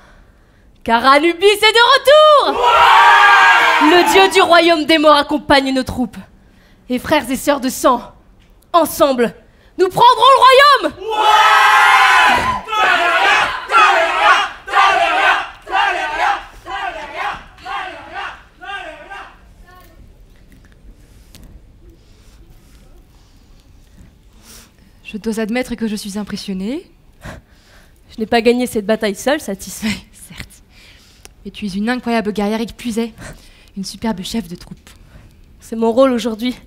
car Anubis est de retour! Le dieu du royaume des morts accompagne nos troupes. Et frères et sœurs de sang, ensemble, nous prendrons le royaume! Je dois admettre que je suis impressionnée. Je n'ai pas gagné cette bataille seule, Satis. Certes. Mais tu es une incroyable guerrière et qui plus est, une superbe chef de troupe. C'est mon rôle aujourd'hui.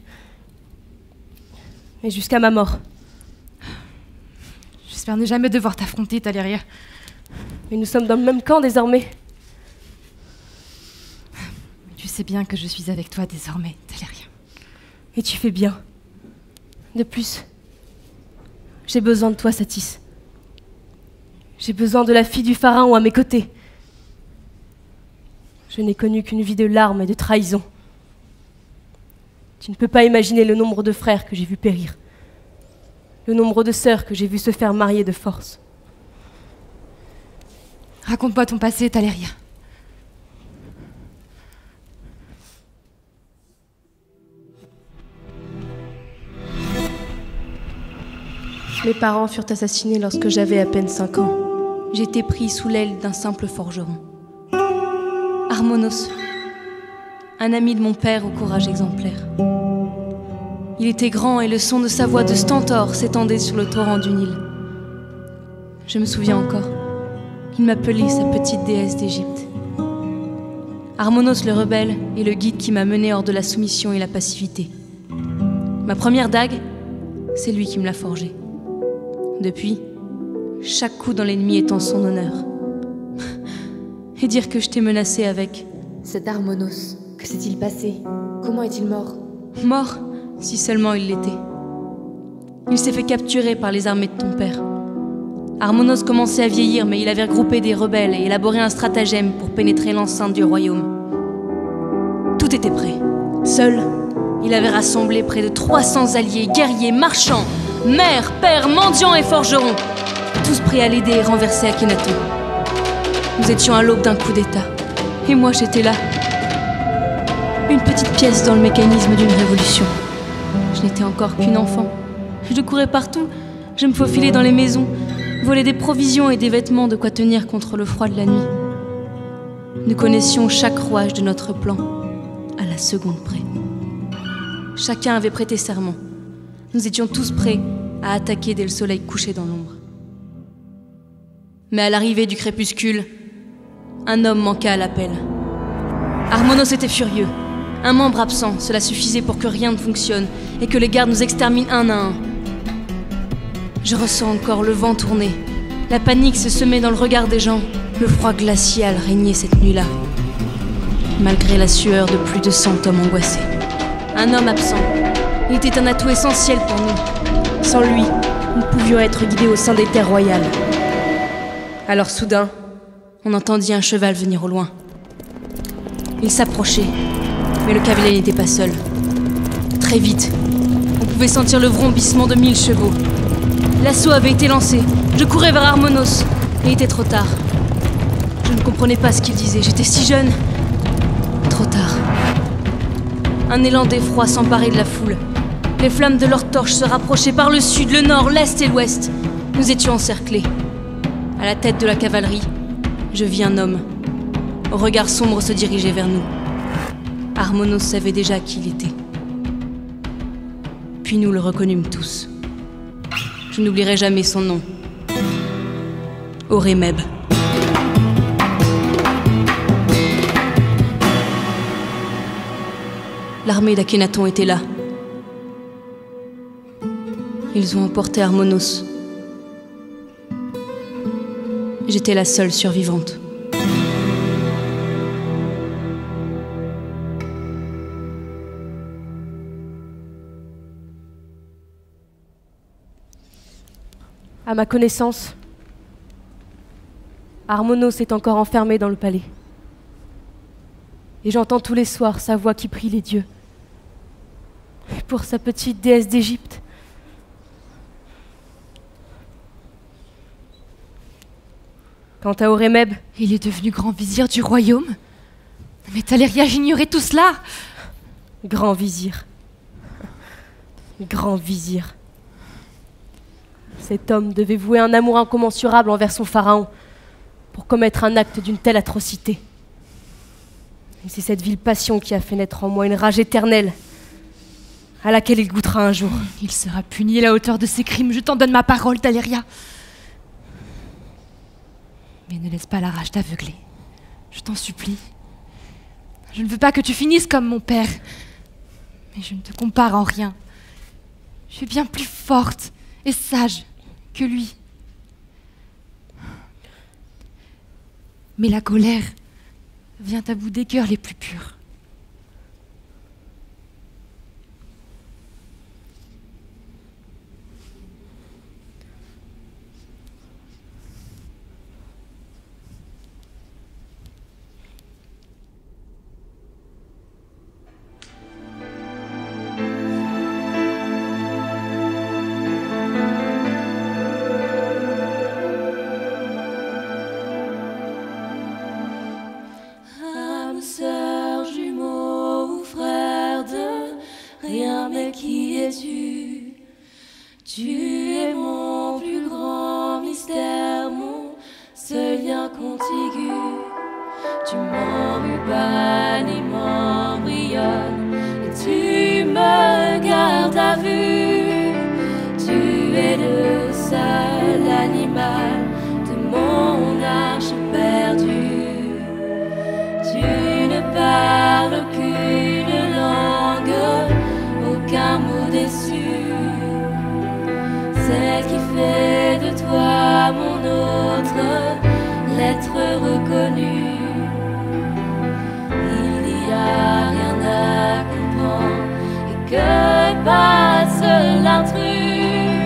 Et jusqu'à ma mort. J'espère ne jamais devoir t'affronter, Taléria. Mais nous sommes dans le même camp désormais. Tu sais bien que je suis avec toi désormais, Taléria. Et tu fais bien. De plus, j'ai besoin de toi, Satis. J'ai besoin de la fille du pharaon à mes côtés. Je n'ai connu qu'une vie de larmes et de trahison. Tu ne peux pas imaginer le nombre de frères que j'ai vus périr. Le nombre de sœurs que j'ai vues se faire marier de force. Raconte-moi ton passé, Taléria. Mes parents furent assassinés lorsque j'avais à peine 5 ans. J'étais pris sous l'aile d'un simple forgeron. Armonos, un ami de mon père au courage exemplaire. Il était grand et le son de sa voix de stentor s'étendait sur le torrent du Nil. Je me souviens encore, il m'appelait sa petite déesse d'Égypte. Armonos le rebelle est le guide qui m'a mené hors de la soumission et la passivité. Ma première dague, c'est lui qui me l'a forgée. Depuis, chaque coup dans l'ennemi est en son honneur. Et dire que je t'ai menacé avec... Cet Armonos, que s'est-il passé? Comment est-il mort? Mort, si seulement il l'était. Il s'est fait capturer par les armées de ton père. Armonos commençait à vieillir, mais il avait regroupé des rebelles et élaboré un stratagème pour pénétrer l'enceinte du royaume. Tout était prêt. Seul, il avait rassemblé près de 300 alliés, guerriers, marchands, mères, pères, mendiants et forgerons, tous prêts à l'aider et renverser Akhenaton. Nous étions à l'aube d'un coup d'État, et moi j'étais là. Une petite pièce dans le mécanisme d'une révolution. Je n'étais encore qu'une enfant. Je courais partout, je me faufilais dans les maisons, volais des provisions et des vêtements, de quoi tenir contre le froid de la nuit. Nous connaissions chaque rouage de notre plan, à la seconde près. Chacun avait prêté serment. Nous étions tous prêts à attaquer dès le soleil couché dans l'ombre. Mais à l'arrivée du crépuscule, un homme manqua à l'appel. Armonos était furieux. Un membre absent, cela suffisait pour que rien ne fonctionne et que les gardes nous exterminent un à un. Je ressens encore le vent tourner. La panique se semait dans le regard des gens. Le froid glacial régnait cette nuit-là, malgré la sueur de plus de 100 hommes angoissés. Un homme absent. Il était un atout essentiel pour nous. Sans lui, nous ne pouvions être guidés au sein des terres royales. Alors soudain, on entendit un cheval venir au loin. Il s'approchait, mais le cavalier n'était pas seul. Très vite, on pouvait sentir le vrombissement de 1000 chevaux. L'assaut avait été lancé. Je courais vers Armonos, et il était trop tard. Je ne comprenais pas ce qu'il disait, j'étais si jeune. Trop tard. Un élan d'effroi s'emparait de la foule. Les flammes de leurs torches se rapprochaient par le sud, le nord, l'est et l'ouest. Nous étions encerclés. À la tête de la cavalerie, je vis un homme. Au regard sombre se diriger vers nous. Armonos savait déjà qui il était. Puis nous le reconnûmes tous. Je n'oublierai jamais son nom. Horemheb. L'armée d'Akhenaton était là. Ils ont emporté Armonos. J'étais la seule survivante. À ma connaissance, Armonos est encore enfermé dans le palais. Et j'entends tous les soirs sa voix qui prie les dieux. Pour sa petite déesse d'Égypte. Quant à Horemheb, il est devenu grand vizir du royaume? Mais Taléria, j'ignorais tout cela. Grand vizir. Grand vizir. Cet homme devait vouer un amour incommensurable envers son pharaon pour commettre un acte d'une telle atrocité. Et c'est cette vile passion qui a fait naître en moi une rage éternelle à laquelle il goûtera un jour. Il sera puni à la hauteur de ses crimes, je t'en donne ma parole, Taléria. Mais ne laisse pas la rage t'aveugler. Je t'en supplie. Je ne veux pas que tu finisses comme mon père. Mais je ne te compare en rien. Je suis bien plus forte et sage que lui. Mais la colère vient à bout des cœurs les plus purs. Âme sœur, jumeau ou frère de rien, mais qui es-tu? Tu es mon plus grand mystère, mon seul lien contigu. Tu m'enrubans et m'embrionnes, et tu me gardes à vue. Tu es le seul animal de mon arche perdue. Tu ne parles qu'une langue, aucun mot déçu. Celle qui fait de toi mon autre, l'être reconnu. Il n'y a rien à comprendre, et que passe l'intrus,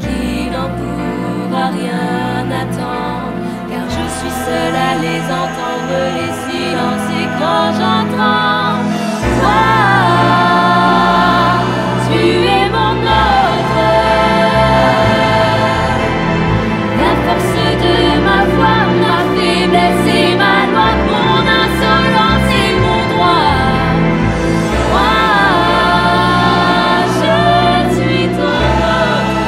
qui n'en pourra rien attendre, car je suis seule à les entendre, les silences, et quand j'entends toi, tu es mon autre. La force de ma voix, ma faiblesse et ma loi, mon insolence et mon droit. Moi, je suis ton autre.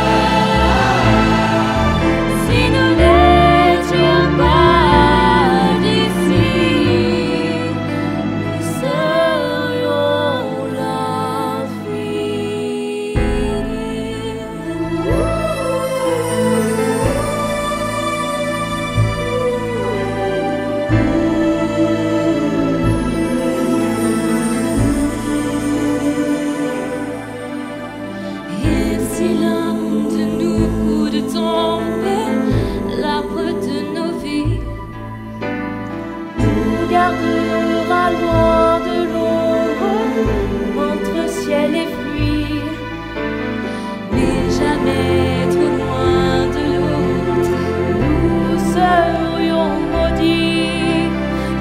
Si nous n'étions pas d'ici, nous serions Et si l'un de nous de tomber l'arbre de nos vies, nous gardera loin de l'ombre entre ciel et pluie, mais jamais trop loin de l'autre, nous serions maudits.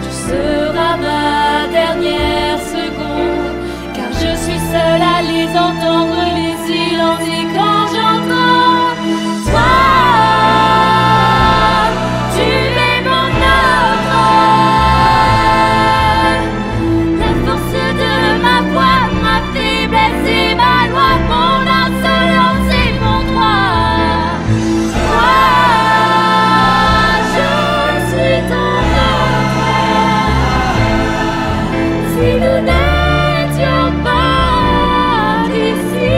Tu seras ma dernière seconde, car je suis seule à les entendre, les silences, et quand j'entends toi, tu es mon autre. La force de ma voix, ma faiblesse et ma loi, mon insolence et mon droit. Moi, je suis ton autre. Si nous n'étions pas d'ici,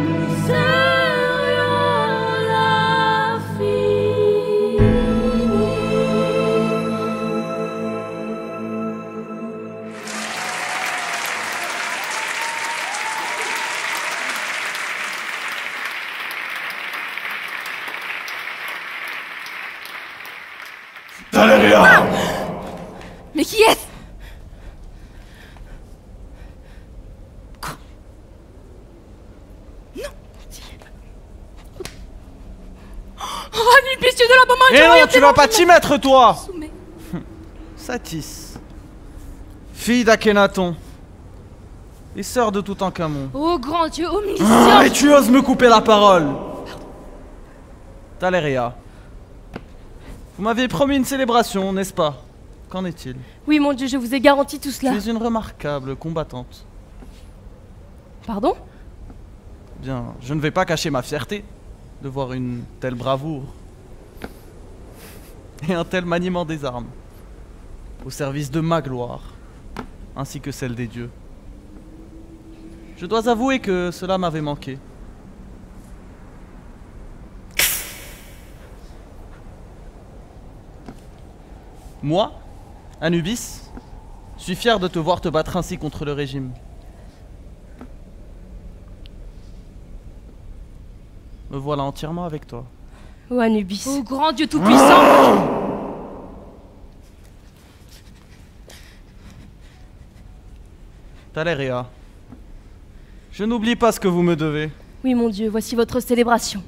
nous serions l'infini. Taléria! Mais qui est-ce? Oh, Anubis, Dieu de la bombe, Eh non, tu vas pas t'y mettre, toi! Satis, fille d'Akhenaton, et sœur de Toutankhamon. Oh grand Dieu omniscient! Et tu oses me couper la parole! Taléria, vous m'aviez promis une célébration, n'est-ce pas? Qu'en est-il? Oui, mon Dieu, je vous ai garanti tout cela. Tu es une remarquable combattante. Pardon? Bien, je ne vais pas cacher ma fierté de voir une telle bravoure et un tel maniement des armes au service de ma gloire, ainsi que celle des dieux. Je dois avouer que cela m'avait manqué. Moi, Anubis, suis fier de te voir te battre ainsi contre le régime. Me voilà entièrement avec toi. Oh Anubis. Oh grand Dieu tout-puissant! Taléria, je n'oublie pas ce que vous me devez. Oui, mon Dieu, voici votre célébration.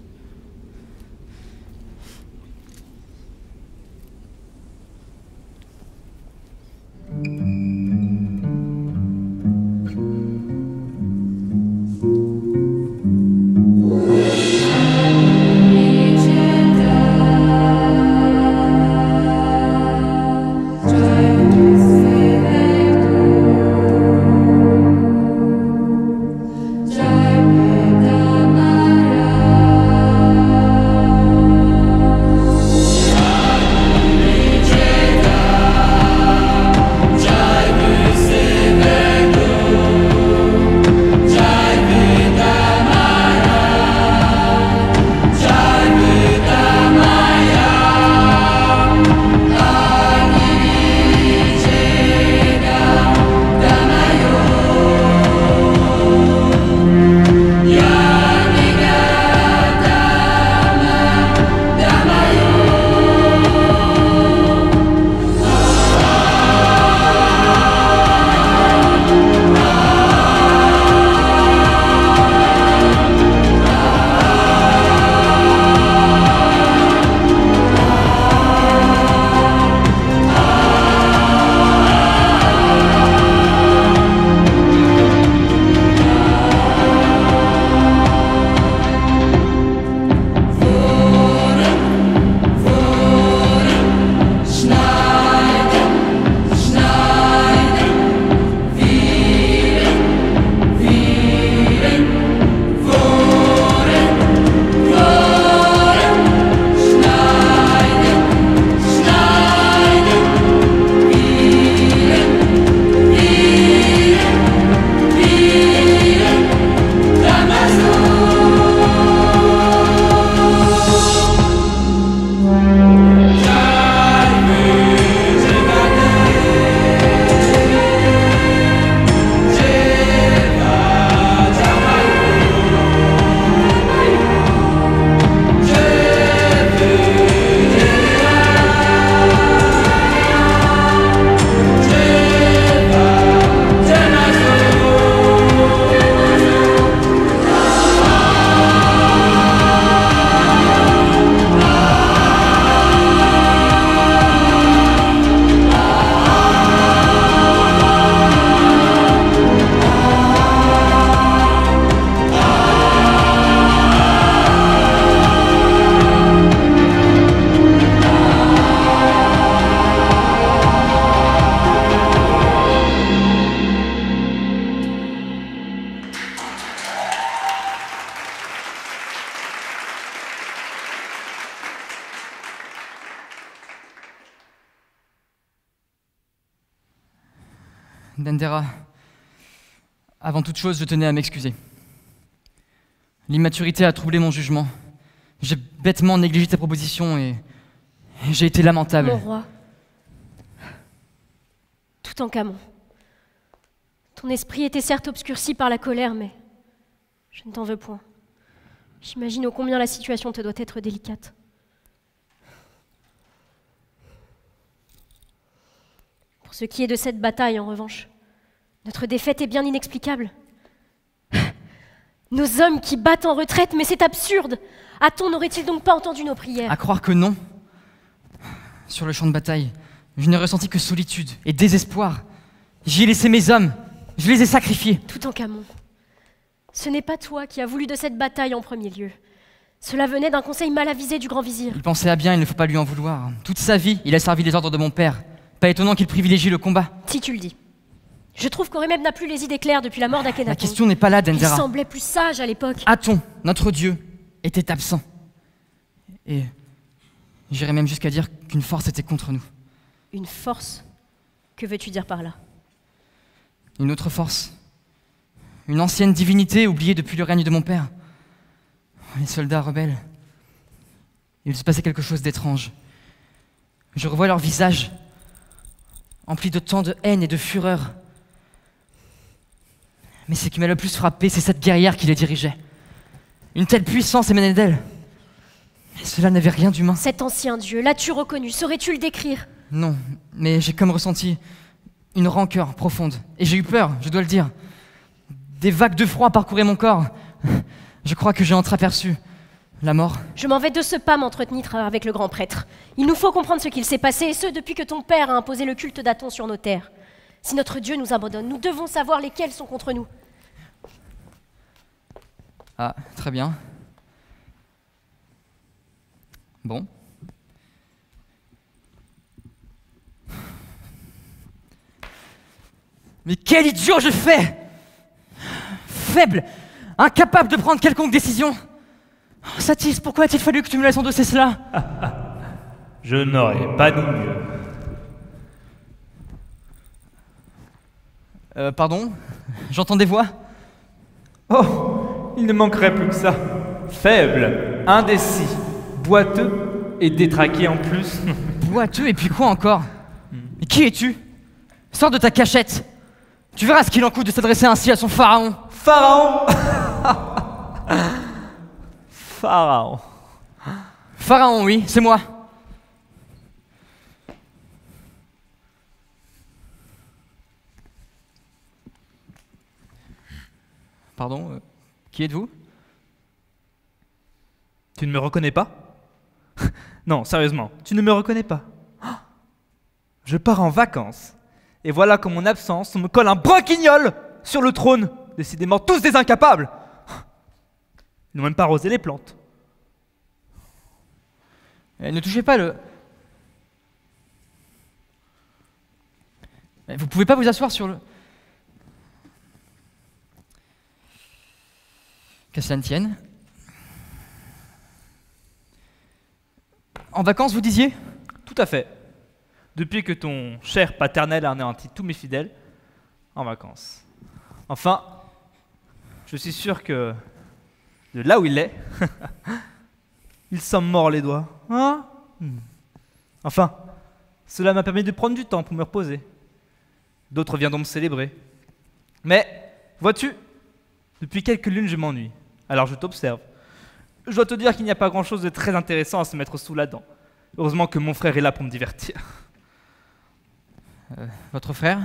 Dendera, avant toute chose, je tenais à m'excuser. L'immaturité a troublé mon jugement. J'ai bêtement négligé tes propositions et j'ai été lamentable. Mon roi, Toutankhamon, ton esprit était certes obscurci par la colère, mais je ne t'en veux point. J'imagine ô combien la situation te doit être délicate. Pour ce qui est de cette bataille, en revanche, notre défaite est bien inexplicable. Nos hommes qui battent en retraite, mais c'est absurde! Aton n'aurait-il donc pas entendu nos prières? À croire que non. Sur le champ de bataille, je n'ai ressenti que solitude et désespoir. J'y ai laissé mes hommes, je les ai sacrifiés. Toutankhamon, ce n'est pas toi qui as voulu de cette bataille en premier lieu. Cela venait d'un conseil mal avisé du grand vizir. Il pensait à bien, il ne faut pas lui en vouloir. Toute sa vie, il a servi les ordres de mon père. Pas étonnant qu'il privilégie le combat. Si tu le dis. Je trouve qu'Oremeb n'a plus les idées claires depuis la mort d'Akhenaton. La question n'est pas là, Dendera. Il semblait plus sage à l'époque. Aton, notre dieu, était absent. Et j'irais même jusqu'à dire qu'une force était contre nous. Une force? Que veux-tu dire par là? Une autre force. Une ancienne divinité oubliée depuis le règne de mon père. Les soldats rebelles. Il se passait quelque chose d'étrange. Je revois leur visage, emplis de tant de haine et de fureur. Mais ce qui m'a le plus frappé, c'est cette guerrière qui les dirigeait. Une telle puissance émanait d'elle. Et cela n'avait rien d'humain. Cet ancien dieu, l'as-tu reconnu? Saurais-tu le décrire? Non, mais j'ai comme ressenti une rancœur profonde. Et j'ai eu peur, je dois le dire. Des vagues de froid parcouraient mon corps. Je crois que j'ai entreaperçu la mort. Je m'en vais de ce pas m'entretenir avec le grand prêtre. Il nous faut comprendre ce qu'il s'est passé, et ce, depuis que ton père a imposé le culte d'Aton sur nos terres. Si notre Dieu nous abandonne, nous devons savoir lesquels sont contre nous. Ah, très bien. Bon. Mais quel idiot je fais! Faible, incapable de prendre quelconque décision. Oh, Satis, pourquoi a-t-il fallu que tu me laisses endosser cela? Je n'aurais pas dit mieux. Pardon? J'entends des voix? Oh, il ne manquerait plus que ça. Faible, indécis, boiteux et détraqué en plus. Boiteux et puis quoi encore? Et qui es-tu? Sors de ta cachette. Tu verras ce qu'il en coûte de s'adresser ainsi à son pharaon. Pharaon. Pharaon. Pharaon, oui, c'est moi. Pardon, qui êtes-vous? Tu ne me reconnais pas? Non, sérieusement, tu ne me reconnais pas. Je pars en vacances. Et voilà qu'en mon absence, on me colle un broquignol sur le trône. Décidément, tous des incapables. Ils n'ont même pas arrosé les plantes. Ne touchez pas le... Vous pouvez pas vous asseoir sur le... Que cela ne tienne. En vacances, vous disiez? Tout à fait. Depuis que ton cher paternel a anéanti tous mes fidèles, en vacances. Enfin, je suis sûr que de là où il est, il s'en mord les doigts. Hein? Enfin, cela m'a permis de prendre du temps pour me reposer. D'autres viendront me célébrer. Mais, vois-tu, depuis quelques lunes, je m'ennuie. Alors je t'observe. Je dois te dire qu'il n'y a pas grand-chose de très intéressant à se mettre sous la dent. Heureusement que mon frère est là pour me divertir. Votre frère?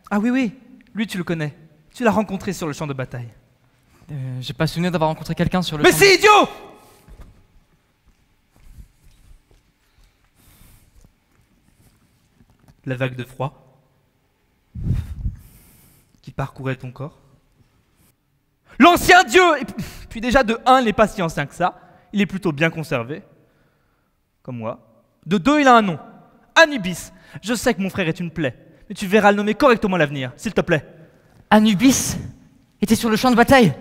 Ah oui, oui, lui tu le connais. Tu l'as rencontré sur le champ de bataille. J'ai pas souvenir d'avoir rencontré quelqu'un sur le Mais champ c'est idiot! La vague de froid qui parcourait ton corps. L'ancien dieu! Et puis déjà, de 1, il n'est pas si ancien que ça. Il est plutôt bien conservé. Comme moi. De 2, il a un nom. Anubis. Je sais que mon frère est une plaie, mais tu verras le nommer correctement à l'avenir, s'il te plaît. Anubis était sur le champ de bataille?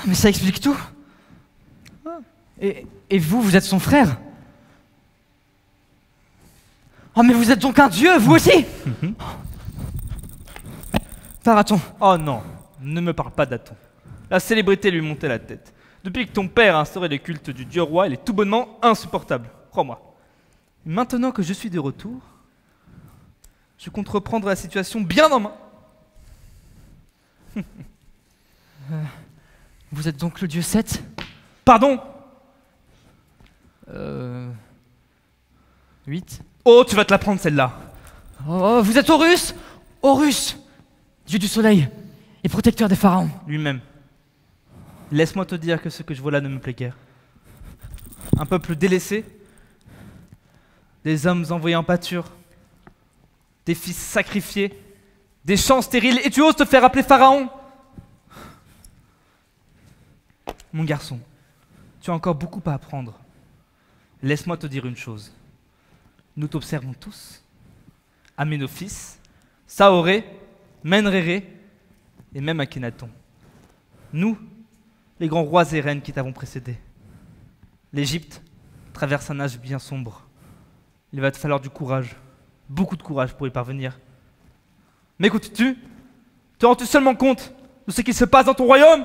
Mais ça explique tout. Et vous, vous êtes son frère? Oh, mais vous êtes donc un dieu, vous aussi? Pharaton. Oh non, ne me parle pas d'Aton. La célébrité lui montait la tête. Depuis que ton père a instauré le culte du dieu roi, il est tout bonnement insupportable, crois-moi. Maintenant que je suis de retour, je compte reprendre la situation bien en main. Vous êtes donc le dieu Seth? Pardon? 8. Oh, tu vas te la prendre celle-là. Oh, vous êtes Horus? Horus, dieu du soleil et protecteur des pharaons. Lui-même. Laisse-moi te dire que ce que je vois là ne me plaît guère. Un peuple délaissé, des hommes envoyés en pâture, des fils sacrifiés, des champs stériles, et tu oses te faire appeler pharaon? Mon garçon, tu as encore beaucoup à apprendre. Laisse-moi te dire une chose. Nous t'observons tous, Aménophis, Saoré, Menréré et même Akhenaton. Nous, les grands rois et reines qui t'avons précédé. L'Égypte traverse un âge bien sombre. Il va te falloir du courage, beaucoup de courage pour y parvenir. Mais écoutes-tu? Te rends-tu seulement compte de ce qui se passe dans ton royaume?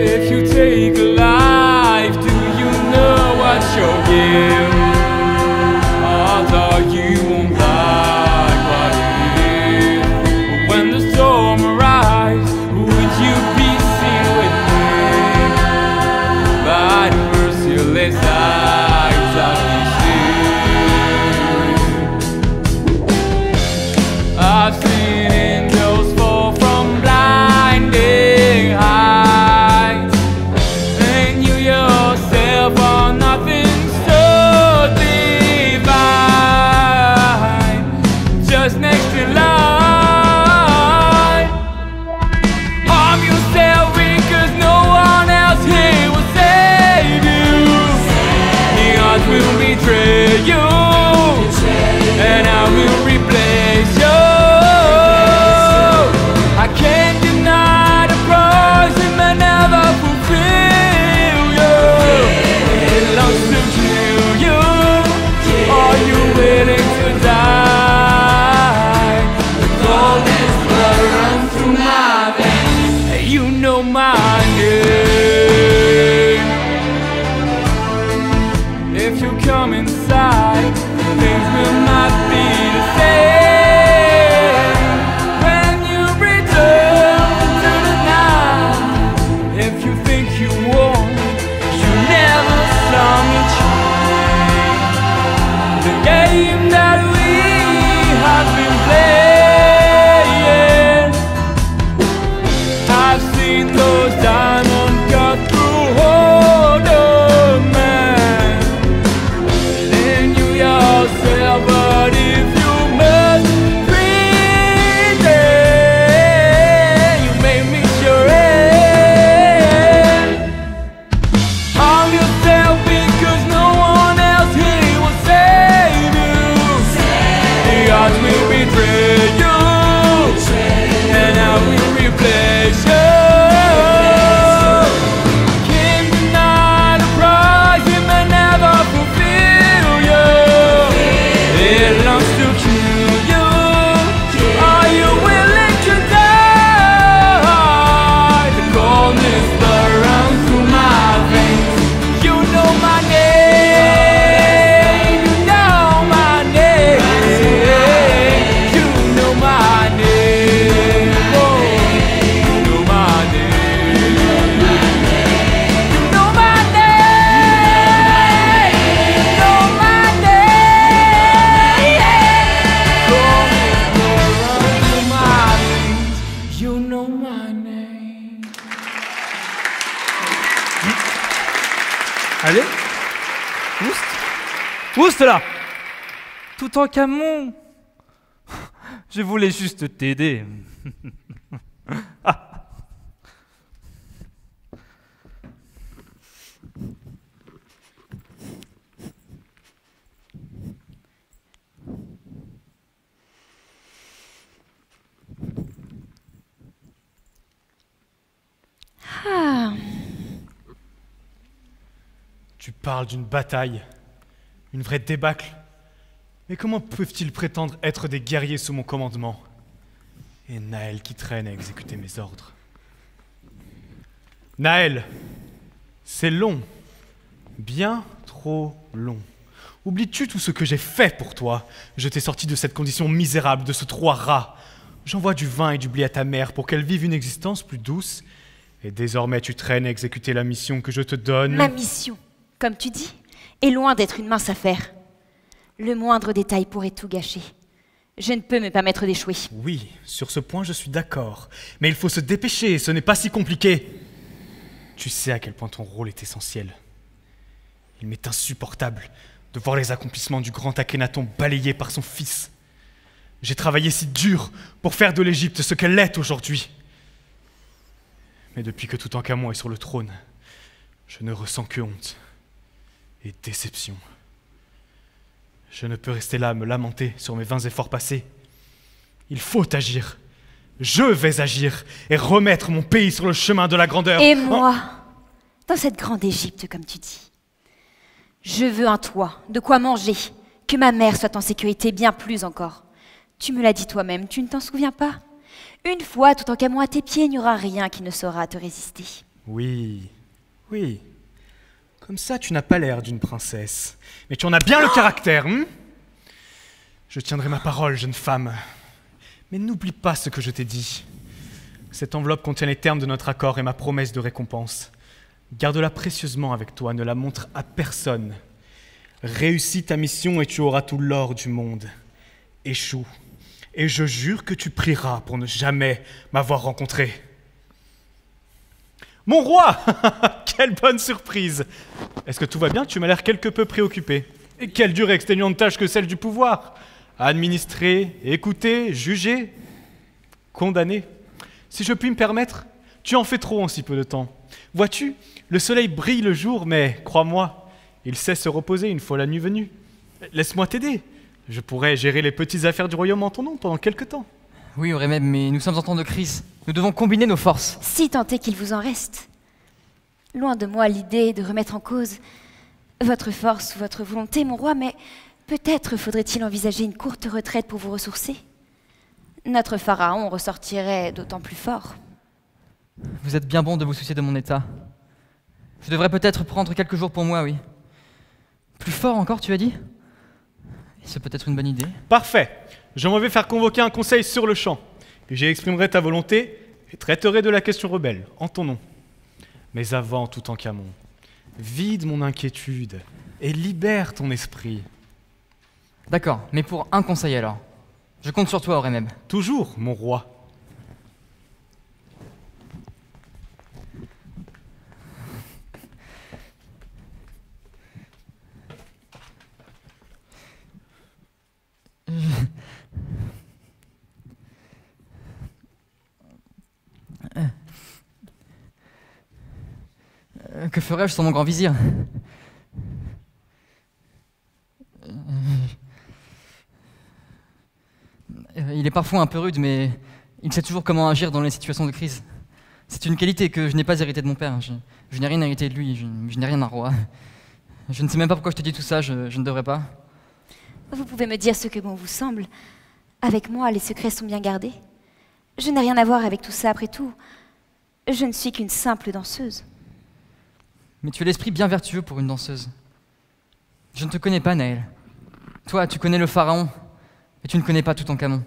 If you take a life, do you know what show you, although you won't like what it is. But when the storm arrives, would you be seen with me by the merciless eyes of the sea? I've seen angels fall from blinding heights, and you yourself are nothing so divine, just next in line. Arm yourself because no one else here will save you. The odds will betray you, and I will replace you. I can't deny the price, it may never fulfill you. It loves to kill you. Are you willing to die? The coldest blood runs through my veins. You know my name. If you come inside, things will not be the same. When you return to the night, if you think you won, you never saw me try. The game that we have been playing, I've seen those diamonds cut through hollow man. Then you yourself, but if you must pretend, you may meet your end. Harm yourself because no one else here will save you. The odds will betray you, and I will replace you. Can't deny the price, it may never fulfill you. It longs to kill you. Are you willing to die? The coldness that runs through my veins. You know my name. You know my name. You know my name. Oh, you know my name. You know my name. You know my name. Coldness that runs through my veins. You know my name. Allez, Oust là. Toutankhamon. Je voulais juste t'aider. Ah. Tu parles d'une bataille, une vraie débâcle. Mais comment peuvent-ils prétendre être des guerriers sous mon commandement? Et Naël qui traîne à exécuter mes ordres. Naël, c'est long, bien trop long. Oublies-tu tout ce que j'ai fait pour toi? Je t'ai sorti de cette condition misérable, de ce trou à rats. J'envoie du vin et du blé à ta mère pour qu'elle vive une existence plus douce. Et désormais tu traînes à exécuter la mission que je te donne. Ma mission, comme tu dis, est loin d'être une mince affaire. Le moindre détail pourrait tout gâcher. Je ne peux me permettre d'échouer. Oui, sur ce point je suis d'accord. Mais il faut se dépêcher, ce n'est pas si compliqué. Tu sais à quel point ton rôle est essentiel. Il m'est insupportable de voir les accomplissements du grand Akhenaton balayés par son fils. J'ai travaillé si dur pour faire de l'Égypte ce qu'elle est aujourd'hui. Mais depuis que Toutankhamon est sur le trône, je ne ressens que honte et déception. Je ne peux rester là à me lamenter sur mes vains efforts passés. Il faut agir. Je vais agir et remettre mon pays sur le chemin de la grandeur. Et moi, dans cette grande Égypte, comme tu dis, je veux un toit, de quoi manger, que ma mère soit en sécurité, bien plus encore. Tu me l'as dit toi-même, tu ne t'en souviens pas? Une fois Toutankhamon à tes pieds, il n'y aura rien qui ne saura te résister. Oui, oui. Comme ça, tu n'as pas l'air d'une princesse. Mais tu en as bien le caractère, Je tiendrai ma parole, jeune femme. Mais n'oublie pas ce que je t'ai dit. Cette enveloppe contient les termes de notre accord et ma promesse de récompense. Garde-la précieusement avec toi, ne la montre à personne. Réussis ta mission et tu auras tout l'or du monde. Échoue, et je jure que tu prieras pour ne jamais m'avoir rencontré. Mon roi! Quelle bonne surprise! Est-ce que tout va bien? Tu m'as l'air quelque peu préoccupé. Et quelle dure et exténuante tâche que celle du pouvoir! Administrer, écouter, juger, condamner. Si je puis me permettre, tu en fais trop en si peu de temps. Vois-tu, le soleil brille le jour, mais crois-moi, il sait se reposer une fois la nuit venue. Laisse-moi t'aider. Je pourrais gérer les petites affaires du royaume en ton nom pendant quelque temps. Oui, Oremeb, mais nous sommes en temps de crise. Nous devons combiner nos forces. Si tant est qu'il vous en reste. Loin de moi l'idée de remettre en cause votre force ou votre volonté, mon roi, mais peut-être faudrait-il envisager une courte retraite pour vous ressourcer. Notre pharaon ressortirait d'autant plus fort. Vous êtes bien bon de vous soucier de mon état. Je devrais peut-être prendre quelques jours pour moi, oui. Plus fort encore, tu as dit? C'est peut-être une bonne idée. Parfait. Je m'en vais faire convoquer un conseil sur le champ. Puis j'y exprimerai ta volonté et traiterai de la question rebelle, en ton nom. Mais avant, Toutankhamon, vide mon inquiétude et libère ton esprit. D'accord, mais pour un conseil alors. Je compte sur toi, Oremeb. Toujours, mon roi. Que ferais-je sans mon grand vizir? Il est parfois un peu rude, mais il sait toujours comment agir dans les situations de crise. C'est une qualité que je n'ai pas héritée de mon père. Je n'ai rien hérité de lui, je n'ai rien d'un roi. Je ne sais même pas pourquoi je te dis tout ça, je ne devrais pas. Vous pouvez me dire ce que bon vous semble. Avec moi, les secrets sont bien gardés. Je n'ai rien à voir avec tout ça après tout. Je ne suis qu'une simple danseuse. Mais tu as l'esprit bien vertueux pour une danseuse. Je ne te connais pas, Naël. Toi, tu connais le pharaon, mais tu ne connais pas Toutankhamon.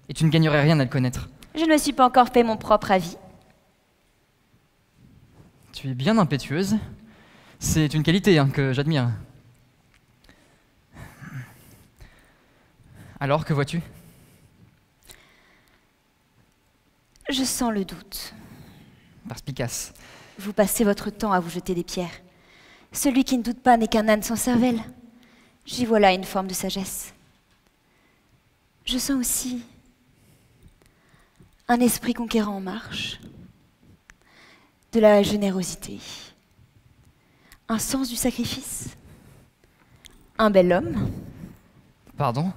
Et tu ne gagnerais rien à le connaître. Je ne me suis pas encore fait mon propre avis. Tu es bien impétueuse. C'est une qualité que j'admire. Alors, que vois-tu? Je sens le doute. Perspicace. Vous passez votre temps à vous jeter des pierres. Celui qui ne doute pas n'est qu'un âne sans cervelle. J'y vois là une forme de sagesse. Je sens aussi un esprit conquérant en marche, de la générosité, un sens du sacrifice, un bel homme. Pardon?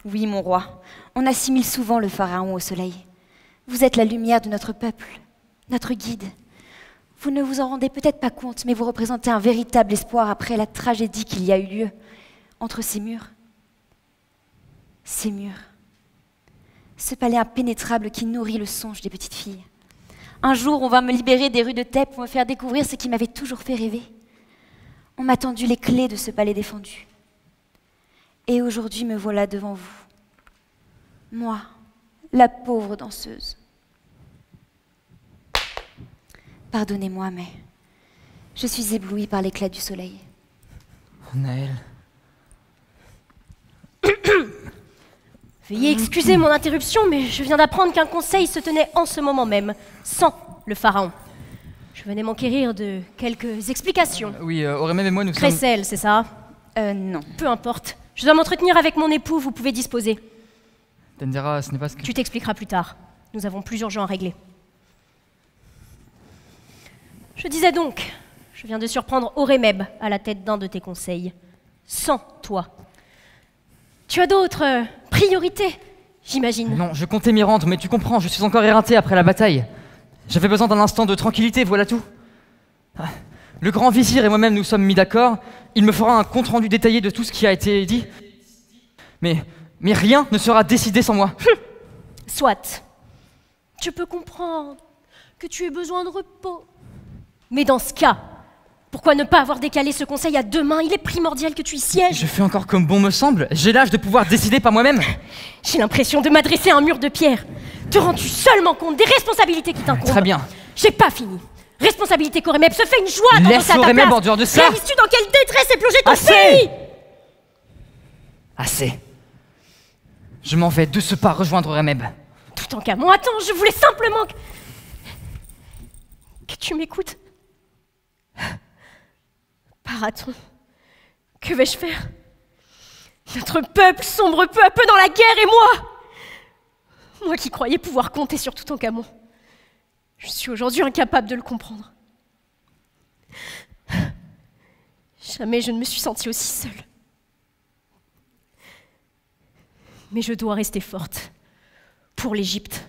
Oui, mon roi, on assimile souvent le pharaon au soleil. Vous êtes la lumière de notre peuple, notre guide. Vous ne vous en rendez peut-être pas compte, mais vous représentez un véritable espoir après la tragédie qu'il y a eu lieu entre ces murs. Ces murs. Ce palais impénétrable qui nourrit le songe des petites filles. Un jour, on va me libérer des rues de Thèbes pour me faire découvrir ce qui m'avait toujours fait rêver. On m'a tendu les clés de ce palais défendu. Et aujourd'hui, me voilà devant vous. Moi, la pauvre danseuse. Pardonnez-moi, mais je suis éblouie par l'éclat du soleil. Naël. Veuillez excuser mon interruption, mais je viens d'apprendre qu'un conseil se tenait en ce moment même, sans le pharaon. Je venais m'enquérir de quelques explications. Oui, Oremeb et moi, nous sommes... Crécelle, c'est ça? Non. Peu importe. Je dois m'entretenir avec mon époux, vous pouvez disposer. Dendera, ce n'est pas ce que... Tu t'expliqueras plus tard. Nous avons plus urgent à régler. Je disais donc, je viens de surprendre Oremeb à la tête d'un de tes conseils. Sans toi. Tu as d'autres priorités, j'imagine. Non, je comptais m'y rendre, mais tu comprends, je suis encore éreinté après la bataille. J'avais besoin d'un instant de tranquillité, voilà tout. Le grand vizir et moi-même nous sommes mis d'accord. Il me fera un compte-rendu détaillé de tout ce qui a été dit. Mais rien ne sera décidé sans moi. Soit. Je peux comprendre que tu aies besoin de repos. Mais dans ce cas, Pourquoi ne pas avoir décalé ce conseil à demain? Il est primordial que tu y sièges. Je fais encore comme bon me semble. J'ai l'âge de pouvoir décider par moi-même. J'ai l'impression de m'adresser à un mur de pierre. Te rends-tu seulement compte des responsabilités qui t'incombent? Très bien. J'ai pas fini. Responsabilité qu'Oremeb se fait une joie d'entendre Laisse ça à ta Oremeb place. en dehors de ça. Réalises-tu dans quelle détresse est plongé ton Assez. pays? Assez. Je m'en vais de ce pas rejoindre Oremeb. Tout en Camon, attends, je voulais simplement que tu m'écoutes. Paraton, que vais-je faire? Notre peuple sombre peu à peu dans la guerre et moi qui croyais pouvoir compter sur tout en Camon, je suis aujourd'hui incapable de le comprendre. Jamais je ne me suis sentie aussi seule. Mais je dois rester forte pour l'Égypte.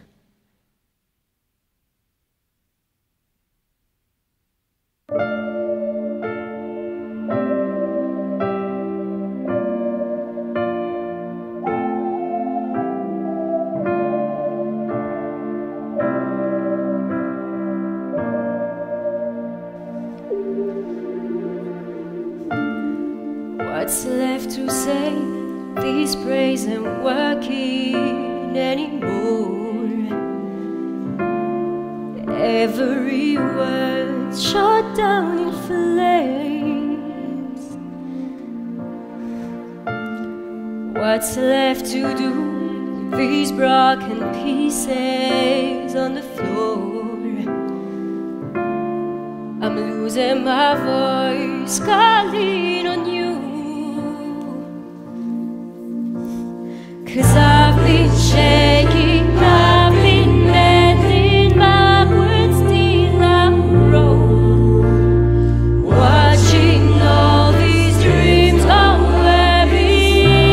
What's left to say? These praise ain't working anymore. Every word shot down in flames. What's left to do? These broken pieces on the floor. I'm losing my voice, calling on you. 'Cause I've been shaking, I've been bending backwards till I'm broke. Watching all these dreams go away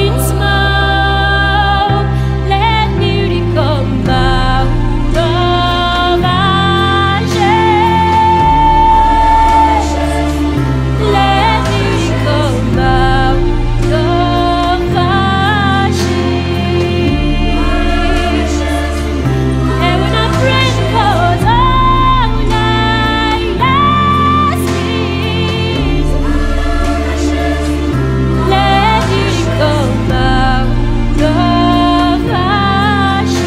in smoke. Let beauty come out of ashes. Let beauty come out of ashes. And when I pray for all night, let beauty come out of ashes.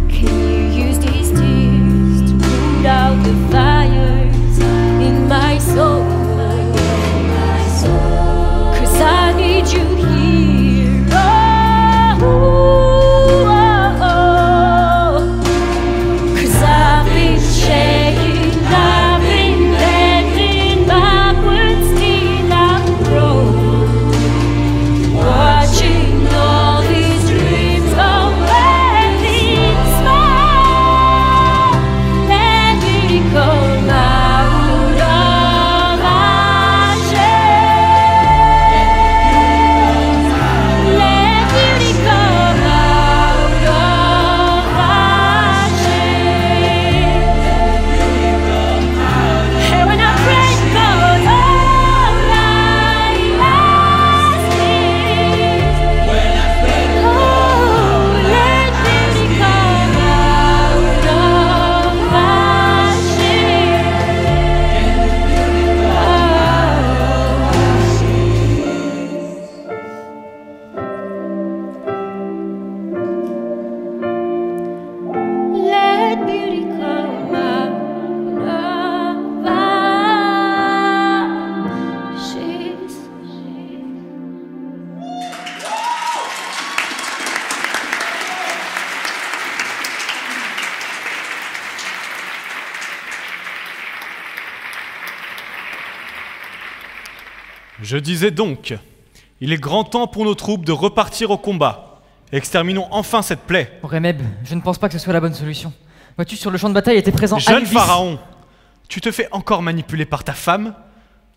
Can you use these tears to put out the fires in my soul? 'Cause I need you here. Oh. 'Cause I've been shaking, I've been bending backwards till I'm broke. Watching all these dreams go away in smoke. Let beauty come out of ashes. Let beauty come out of ashes. And when I pray for all night lasting, oh, let beauty come out of ashes. Let beauty come out of ashes. Je disais donc, il est grand temps pour nos troupes de repartir au combat. Exterminons enfin cette plaie. Oremeb, je ne pense pas que ce soit la bonne solution. Vois-tu, sur le champ de bataille était présent Jeune Anubis. pharaon, tu te fais encore manipuler par ta femme?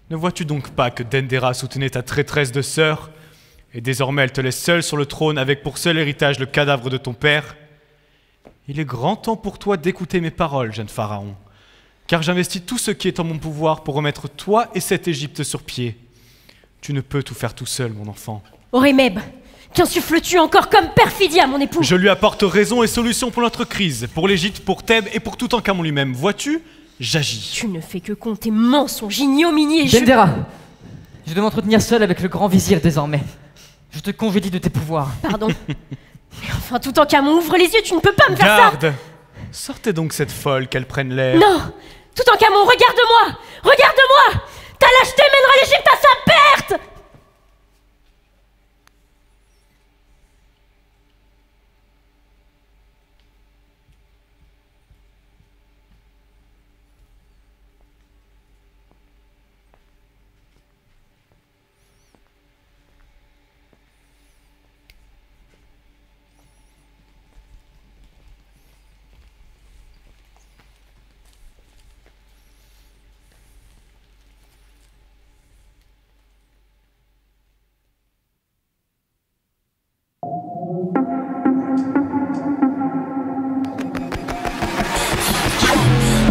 Ne vois-tu donc pas que Dendera soutenait ta traîtresse de sœur, et désormais elle te laisse seule sur le trône avec pour seul héritage le cadavre de ton père? Il est grand temps pour toi d'écouter mes paroles, jeune pharaon, car j'investis tout ce qui est en mon pouvoir pour remettre toi et cette Égypte sur pied. Tu ne peux tout faire tout seul, mon enfant. Oremeb, Qu'insuffles-tu encore comme perfidie à mon époux? Je lui apporte raison et solution pour notre crise, pour l'Égypte, pour Thèbes et pour Toutankhamon lui-même. Vois-tu? J'agis. Tu ne fais que compter mensonges, ignominie et Dendera, je dois m'entretenir seul avec le grand vizir désormais. Je te congédie de tes pouvoirs. Pardon. Mais enfin, Toutankhamon, ouvre les yeux, tu ne peux pas me faire ça! Garde! Sortez donc cette folle, qu'elle prenne l'air. Non! Toutankhamon, regarde-moi! Regarde-moi! Ta lâcheté mènera l'Égypte à sa perte!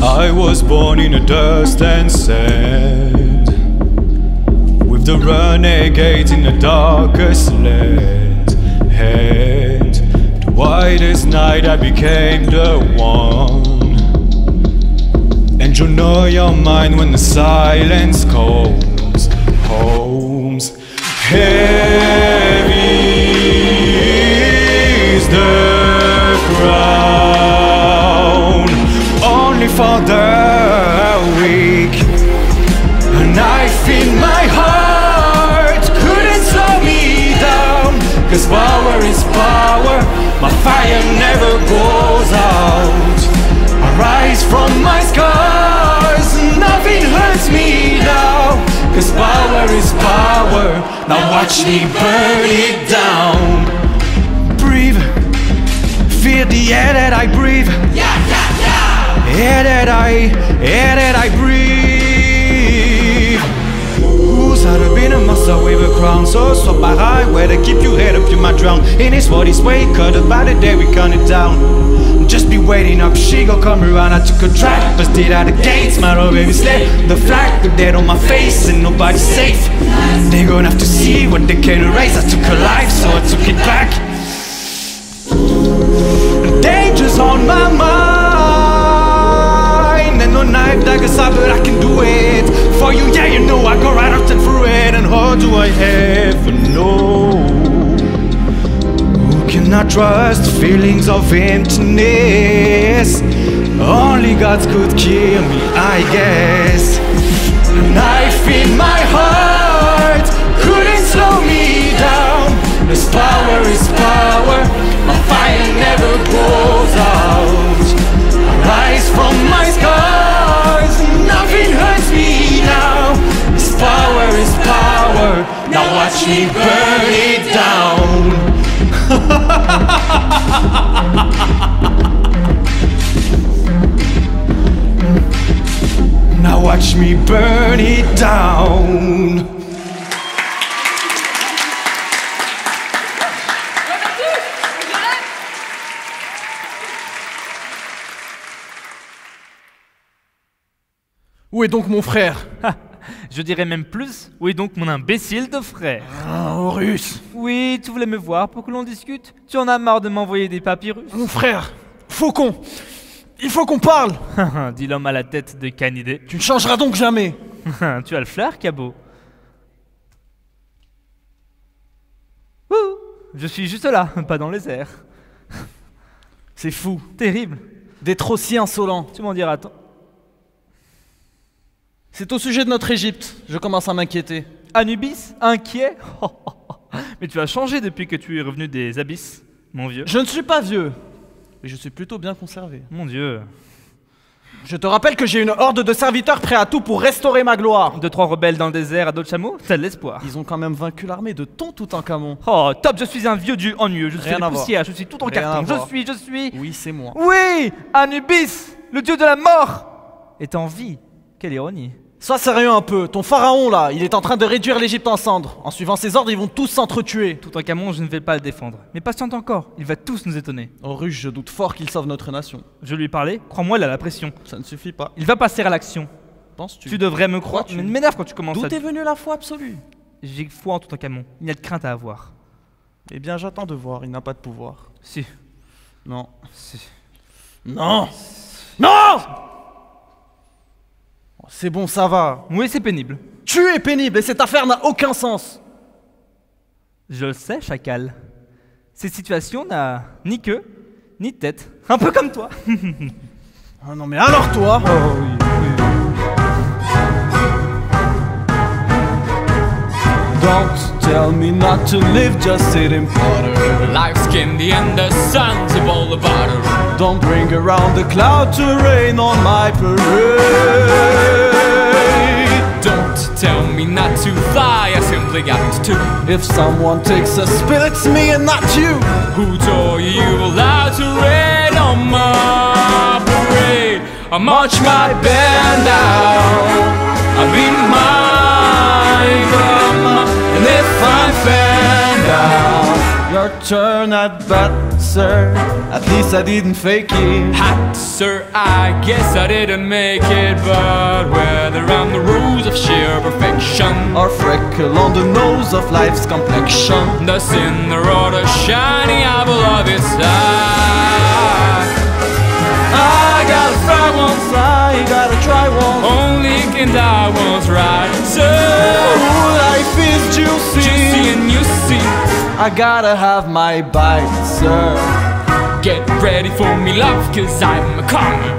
I was born in the dust and sand, with the renegades in the darkest land. And the whitest night I became the one. And you know your mind when the silence calls. Homes heavy is the crown, only for the weak. A knife in my heart couldn't slow me down, 'cause power is power, my fire never goes out. I rise from my scars, nothing hurts me now, 'cause power is power, now watch me burn it down. Breathe, feel the air that I breathe. Air that I breathe. Who's had been a master with a crown? So by high, where to keep your head up, you might drown. In this world, this way, cut it by the day we count it down. Just be waiting up, she gon' come around. I took a track, busted out the gates, my old baby slave. The flag, the dead on my face, and nobody's safe. They gon' have to see what they can erase. I took her life, so I took it back. The danger's on my mind. No knife, dagger, saw, but I can do it for you. Yeah, you know I go right up and through it. And how do I ever know? Who can I trust? Feelings of emptiness. Only God could kill me, I guess. A knife in my heart couldn't slow me down. This power is power, my fire never goes out. I rise from my scars, nothing hurts me now. This power is power, now watch me burn it down. Now watch me burn it down. Où est donc mon frère? Je dirais même plus, où est donc mon imbécile de frère? Ah, Horus! Oui, tu voulais me voir pour que l'on discute? Tu en as marre de m'envoyer des papyrus? Mon frère! Faucon! Il faut qu'on parle! Dit l'homme à la tête de canidé. Tu ne changeras donc jamais! Tu as le flair, cabot. Ouh, je suis juste là, pas dans les airs. C'est fou. Terrible. D'être aussi insolent. Tu m'en diras tant. C'est au sujet de notre Égypte. Je commence à m'inquiéter. Anubis? Inquiet? Mais tu as changé depuis que tu es revenu des abysses, mon vieux. Je ne suis pas vieux. Mais je suis plutôt bien conservé. Mon Dieu. Je te rappelle que j'ai une horde de serviteurs prêts à tout pour restaurer ma gloire. 2-3 rebelles dans le désert à dos de chameau, t'as de l'espoir. Ils ont quand même vaincu l'armée de ton Toutankhamon. Oh, top, je suis un vieux dieu ennuyeux, je suis Rien le à voir. poussière, je suis tout en Rien à carton, voir. je suis... Oui, c'est moi. Oui, Anubis, le dieu de la mort, est en vie. Quelle ironie. Sois sérieux un peu, ton pharaon là, il est en train de réduire l'Égypte en cendres. En suivant ses ordres, ils vont tous s'entretuer. Toutankhamon, je ne vais pas le défendre. Mais patiente encore, il va tous nous étonner. Horus, je doute fort qu'il sauve notre nation. Je lui ai parlé, crois-moi, il a la pression. Ça ne suffit pas. Il va passer à l'action. Penses-tu? Tu devrais me croire, Crois-tu? mais m'énerve quand tu commences D'où à... est venue la foi absolue? J'ai foi en Toutankhamon, il n'y a de crainte à avoir. Eh bien, j'attends de voir, il n'a pas de pouvoir. Si. Non. Si. Non. Non. Oh, c'est bon, ça va. Oui, c'est pénible. Tu es pénible et cette affaire n'a aucun sens. Je le sais, chacal. Cette situation n'a ni queue, ni tête. Un peu comme toi. Ah non mais alors toi. Oh oui, oui. Don't tell me not to live, just sit and putter. Life's candy and the sun's a bowl of butter. Don't bring around the cloud to rain on my parade. Don't tell me not to fly, I simply got to. If someone takes a spill, it's me and not you. Who told you you were allowed to rain on my parade? I march my band out, I mean my drum. And if I fan out, your turn at bat, sir. At least I didn't fake it. Hat, sir, I guess I didn't make it. But whether I'm the rose of sheer perfection, or freckle on the nose of life's complexion, the cinder or the shiny apple of its eye, I gotta try once, I gotta try once. only can die once, right? So life is juicy and you see, I gotta have my bite, sir. Get ready for me, love, cause I'm a comer.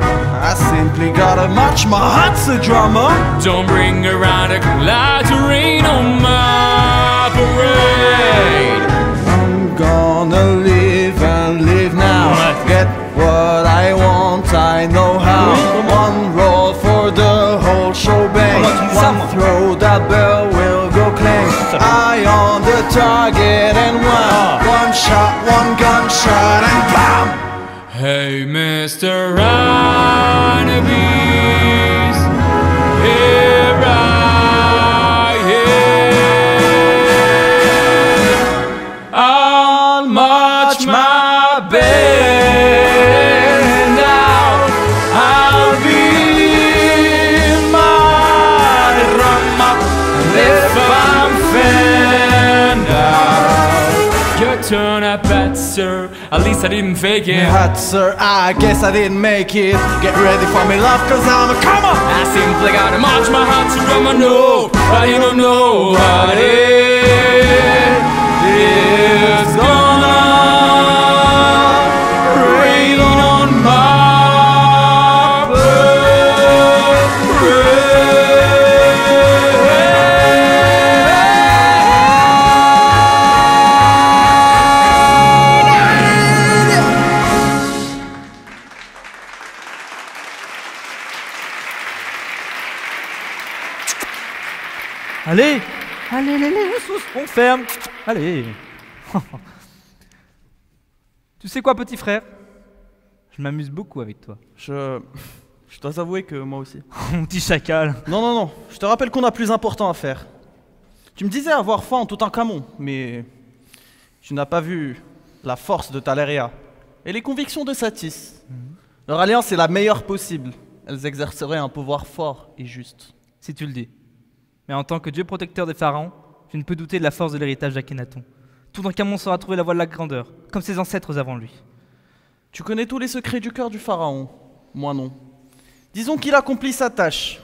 I simply gotta match my heart's a drummer. Don't bring around a cloud to rain on my parade. I'm gonna live and live now. Get what I want, I know how. One roll for the whole show bang. One throw, that bell will go clang. Eye on the target and one shot, one gunshot and bam! Hey, Mr. Honeybees, here I am. I'll march my band out. I'll be my drum up. If I'm fanned out, your turn at bat, sir. At least I didn't fake it. Hat, sir, I guess I didn't make it. Get ready for me, love, cause I'm a comer. I simply gotta march my heart to drum. I know, but you don't know what it is gonna rain on my parade. Allez, allez, on ferme. Allez. Tu sais quoi, petit frère? Je m'amuse beaucoup avec toi. Je dois avouer que moi aussi. Mon petit chacal. Non, je te rappelle qu'on a plus important à faire. Tu me disais avoir foi en Toutankhamon, mais tu n'as pas vu la force de Taleria et les convictions de Satis. Leur alliance est la meilleure possible. Elles exerceraient un pouvoir fort et juste. Si tu le dis. Mais en tant que dieu protecteur des pharaons, je ne peux douter de la force de l'héritage d'Akhenaton. Toutankhamon saura trouver la voie de la grandeur, comme ses ancêtres avant lui. Tu connais tous les secrets du cœur du pharaon. Moi non. Disons qu'il accomplit sa tâche,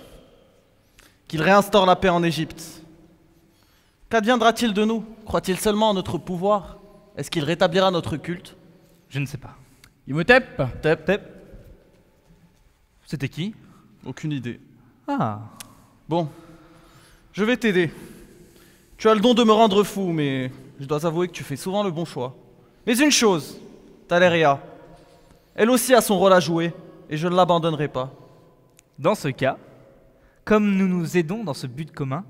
qu'il réinstaure la paix en Égypte. Qu'adviendra-t-il de nous? Croit-il seulement en notre pouvoir? Est-ce qu'il rétablira notre culte? Je ne sais pas. Imhotep? Tep. C'était qui? Aucune idée. Ah. Bon, je vais t'aider. Tu as le don de me rendre fou, mais je dois avouer que tu fais souvent le bon choix. Mais une chose, Taleria, elle aussi a son rôle à jouer, et je ne l'abandonnerai pas. Dans ce cas, comme nous nous aidons dans ce but commun,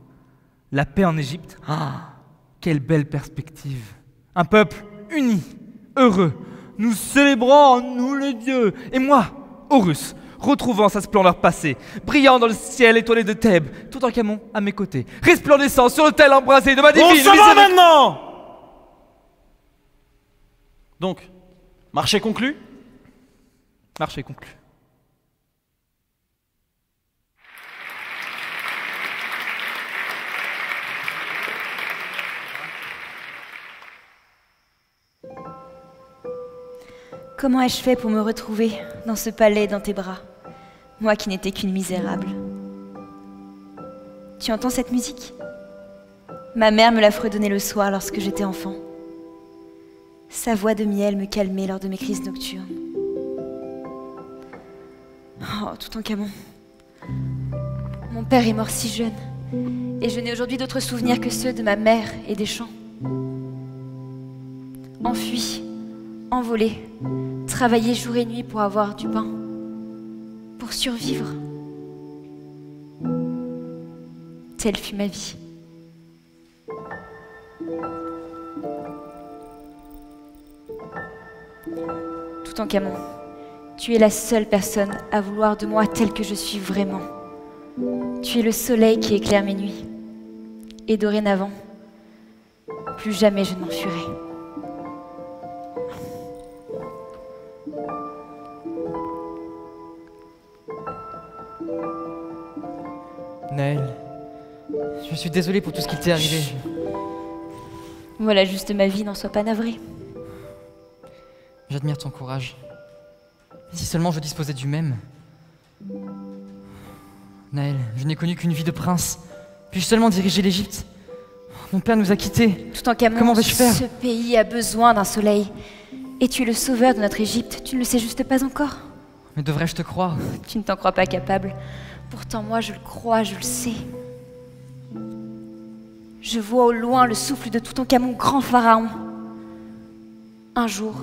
la paix en Égypte, quelle belle perspective. Un peuple uni, heureux, nous célébrons, nous les dieux, et moi, Horus, retrouvant sa splendeur passée, brillant dans le ciel étoilé de Thèbes, Toutankhamon à mes côtés, resplendissant sur l'autel embrasé de ma divine... On s'en va maintenant! Donc, marché conclu? Marché conclu. Comment ai-je fait pour me retrouver dans ce palais dans tes bras, moi qui n'étais qu'une misérable? Tu entends cette musique? Ma mère me l'a fredonnée le soir lorsque j'étais enfant. Sa voix de miel me calmait lors de mes crises nocturnes. Oh, Toutankhamon. Mon père est mort si jeune, et je n'ai aujourd'hui d'autres souvenirs que ceux de ma mère et des champs. Enfui, envolé, travailler jour et nuit pour avoir du pain, pour survivre. Telle fut ma vie. Toutankhamon, tu es la seule personne à vouloir de moi telle que je suis vraiment. Tu es le soleil qui éclaire mes nuits. Et dorénavant, plus jamais je ne m'enfuirai. Naël, je suis désolé pour tout ce qui t'est arrivé. Voilà juste ma vie, n'en sois pas navré. J'admire ton courage. Si seulement je disposais du même. Naël, je n'ai connu qu'une vie de prince. Puis-je seulement diriger l'Égypte? Mon père nous a quittés. Toutankhamon, comment vais-je faire? Ce pays a besoin d'un soleil. Et tu es le sauveur de notre Égypte. Tu ne le sais juste pas encore. Mais devrais-je te croire? Tu ne t'en crois pas capable. Pourtant, moi, je le crois, je le sais. Je vois au loin le souffle de Toutankhamon, grand pharaon. Un jour,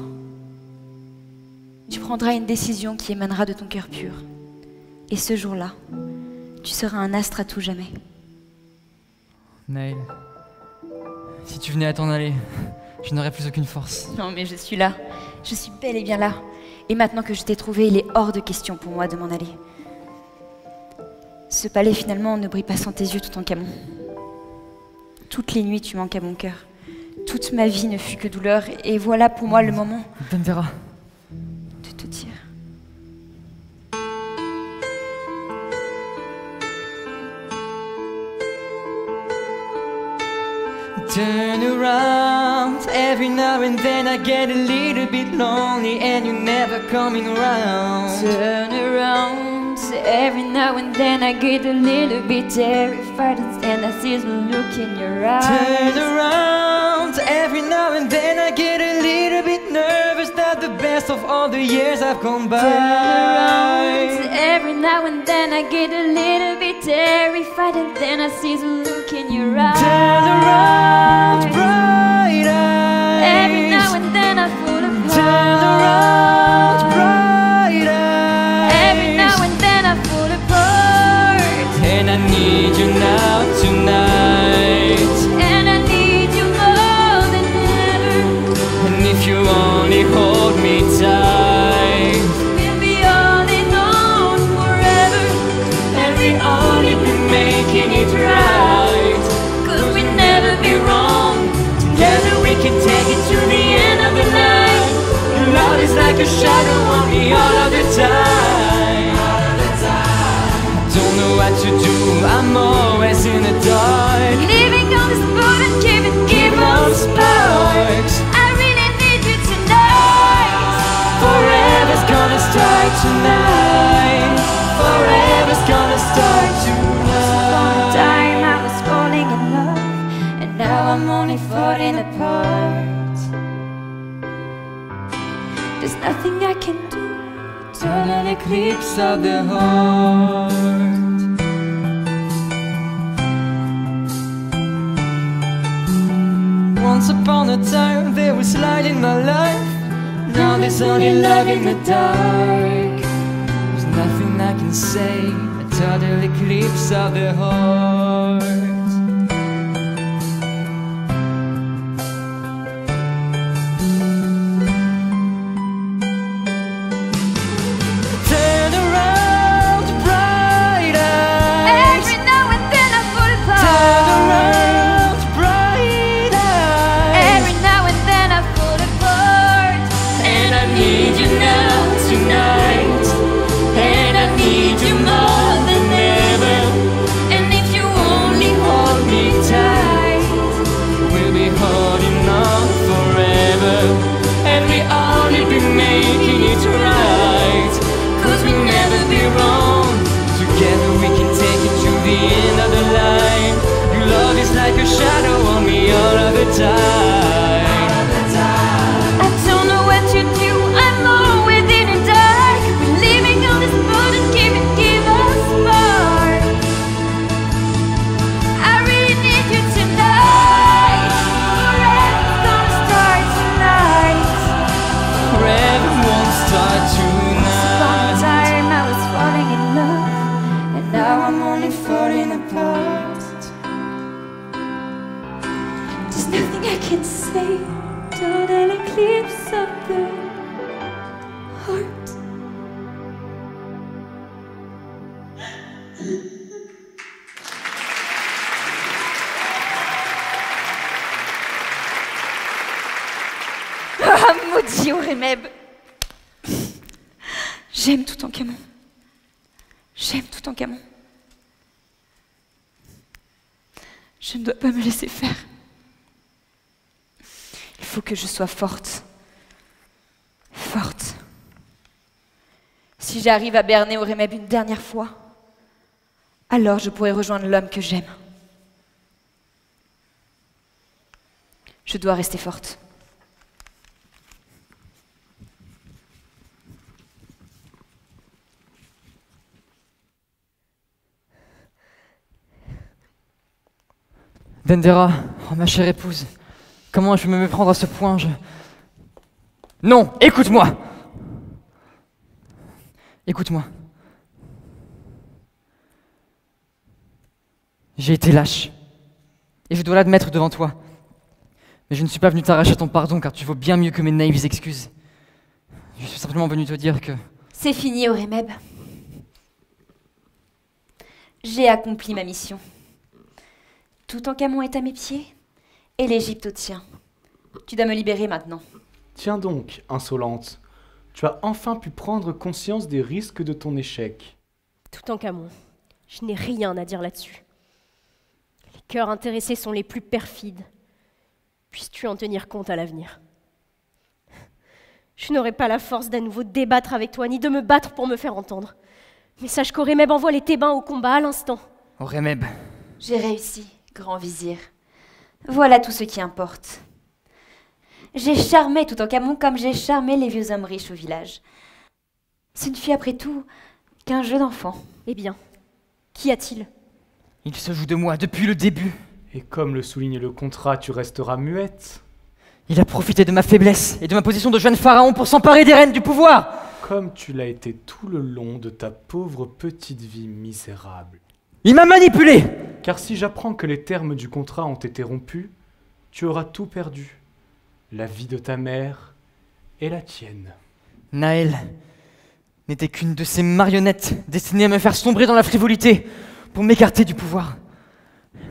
tu prendras une décision qui émanera de ton cœur pur. Et ce jour-là, tu seras un astre à tout jamais. Naël, si tu venais à t'en aller, je n'aurais plus aucune force. Non, mais je suis là. Je suis bel et bien là. Et maintenant que je t'ai trouvé, il est hors de question pour moi de m'en aller. Ce palais, finalement, ne brille pas sans tes yeux, Toutankhamon. Toutes les nuits, tu manques à mon cœur. Toute ma vie ne fut que douleur, et voilà pour moi le moment Dendera, de te dire. turn around. Every now and then I get a little bit lonely and you're never coming around. Turn around. Every now and then I get a little bit terrified and I see the look in your eyes. Turn around. Every now and then I get a little bit nervous that the best of all the years have gone by. Turn around. Every now and then I get a little bit terrified and then I see the look in your eyes. Turn around, bright eyes. Every now and then I fall apart. Turn around, bright eyes. Every now and then I fall apart. And I need you now tonight. And I need you more than ever. And if you only hold me tight, we'll be holding on forever. and we only be making it right. 'Cause we'll never be wrong. Together we can take it to the end of the line. Your love is like a shadow on me all of the time. Don't know what to do, I'm always in the dark. Living on this boat and keep on on sparks. I really need you tonight. Forever's gonna start tonight. Forever's gonna start tonight. Time I was falling in love, and now I'm only falling apart. There's nothing I can do. Turn an eclipse of the heart. Once upon a time there was light in my life. Now there's only love in the dark. There's nothing I can say. A total eclipse of the heart. Turn around, bright eyes. Every now and then I fall apart. Turn around, bright eyes. Every now and then I fall apart. And I need you now tonight. And I need you more than ever. And if you only Together we can take it to the end of the line. Your love is like a shadow on me all of the time. I don't know what to do, I'm always in the dark. We're leaving all this burden, give us spark. I really need you tonight. Forever's gonna start tonight. Forever won't start tonight. Long time I was falling in love, and now I'm only falling apart. There's nothing I can say. Don't an eclipse of the heart. Ah, maudit Horemheb. J'aime Toutankhamon. J'aime Toutankhamon. Je ne dois pas me laisser faire. Il faut que je sois forte. Forte. Si j'arrive à berner Horemheb une dernière fois, alors je pourrai rejoindre l'homme que j'aime. Je dois rester forte. Dendera, oh ma chère épouse, comment je peux me méprendre à ce point? Non, écoute-moi! Écoute-moi. J'ai été lâche. Et je dois l'admettre devant toi. Mais je ne suis pas venu t'arracher ton pardon car tu vaux bien mieux que mes naïves excuses. Je suis simplement venu te dire que... C'est fini, Horemheb. J'ai accompli ma mission. Toutankhamon est à mes pieds et l'Égypte au tien. Tu dois me libérer maintenant. Tiens donc, insolente. Tu as enfin pu prendre conscience des risques de ton échec. Toutankhamon, je n'ai rien à dire là-dessus. Les cœurs intéressés sont les plus perfides. Puisses-tu en tenir compte à l'avenir? Je n'aurai pas la force d'à nouveau débattre avec toi, ni de me battre pour me faire entendre. Mais sache qu'Horemheb envoie les Thébains au combat à l'instant. Horemheb. J'ai réussi, grand vizir. Voilà tout ce qui importe. J'ai charmé Toutankhamon comme j'ai charmé les vieux hommes riches au village. Ce ne fut après tout qu'un jeu d'enfant. Eh bien, qu'y a-t-il? Il se joue de moi depuis le début. Et comme le souligne le contrat, tu resteras muette. Il a profité de ma faiblesse et de ma position de jeune pharaon pour s'emparer des rênes du pouvoir. Comme tu l'as été tout le long de ta pauvre petite vie misérable. Il m'a manipulé. Car si j'apprends que les termes du contrat ont été rompus, tu auras tout perdu. La vie de ta mère et la tienne. Naël n'était qu'une de ces marionnettes destinées à me faire sombrer dans la frivolité pour m'écarter du pouvoir.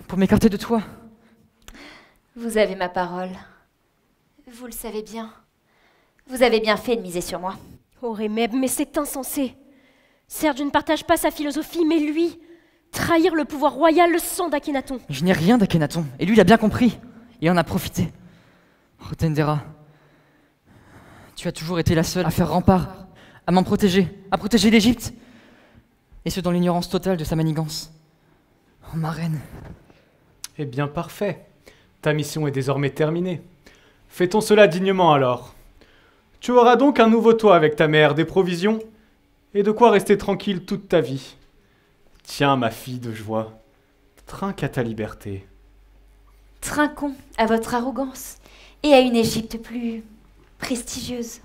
Pour m'écarter de toi. Vous avez ma parole. Vous le savez bien. Vous avez bien fait de miser sur moi. Horemheb, mais c'est insensé. Certes, je ne partage pas sa philosophie, mais lui, trahir le pouvoir royal, le sang d'Akhenaton. Je n'ai rien d'Akhenaton, et lui il a bien compris, et en a profité. Oh Dendera, tu as toujours été la seule à faire rempart, à m'en protéger, à protéger l'Égypte, et ce dans l'ignorance totale de sa manigance. Oh ma reine. Eh bien parfait, ta mission est désormais terminée. Fais-t-on cela dignement alors? Tu auras donc un nouveau toit avec ta mère, des provisions, et de quoi rester tranquille toute ta vie. Tiens, ma fille de joie, trinque à ta liberté. Trinquons à votre arrogance et à une Égypte plus prestigieuse.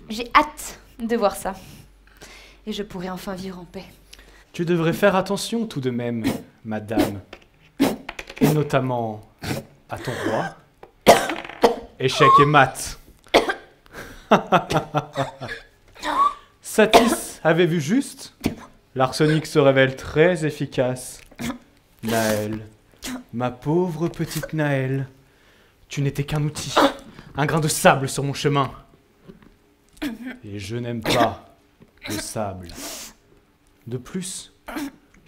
J'ai hâte de voir ça. Et je pourrai enfin vivre en paix. Tu devrais faire attention tout de même, madame. Et notamment à ton roi. Échec et mat. Satis avait vu juste. L'arsenic se révèle très efficace. Naël, ma pauvre petite Naël, tu n'étais qu'un outil, un grain de sable sur mon chemin. Et je n'aime pas le sable. De plus,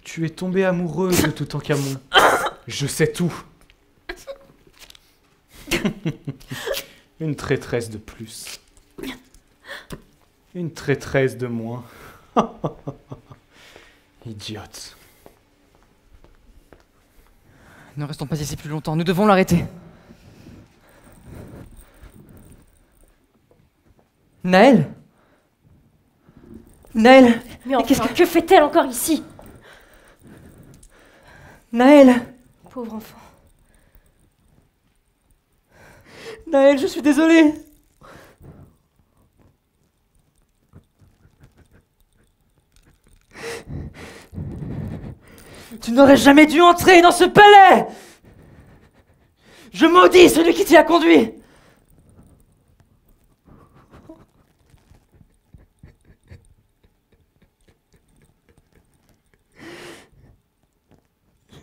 tu es tombée amoureuse de Toutankhamon. Je sais tout. Une traîtresse de plus. Une traîtresse de moins. Idiote. Ne restons pas ici plus longtemps, nous devons l'arrêter. Naël? Naël? Mais enfin, que fait-elle encore ici? Naël? Pauvre enfant. Naël, je suis désolé. Tu n'aurais jamais dû entrer dans ce palais. Je maudis celui qui t'y a conduit.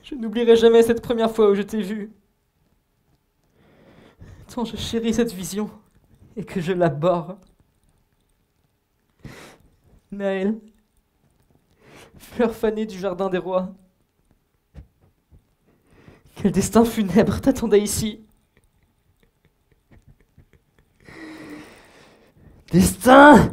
Je n'oublierai jamais cette première fois où je t'ai vu. Tant je chéris cette vision et que je l'abhorre. Naël, fleur fanée du jardin des rois. Quel destin funèbre t'attendait ici? Destin!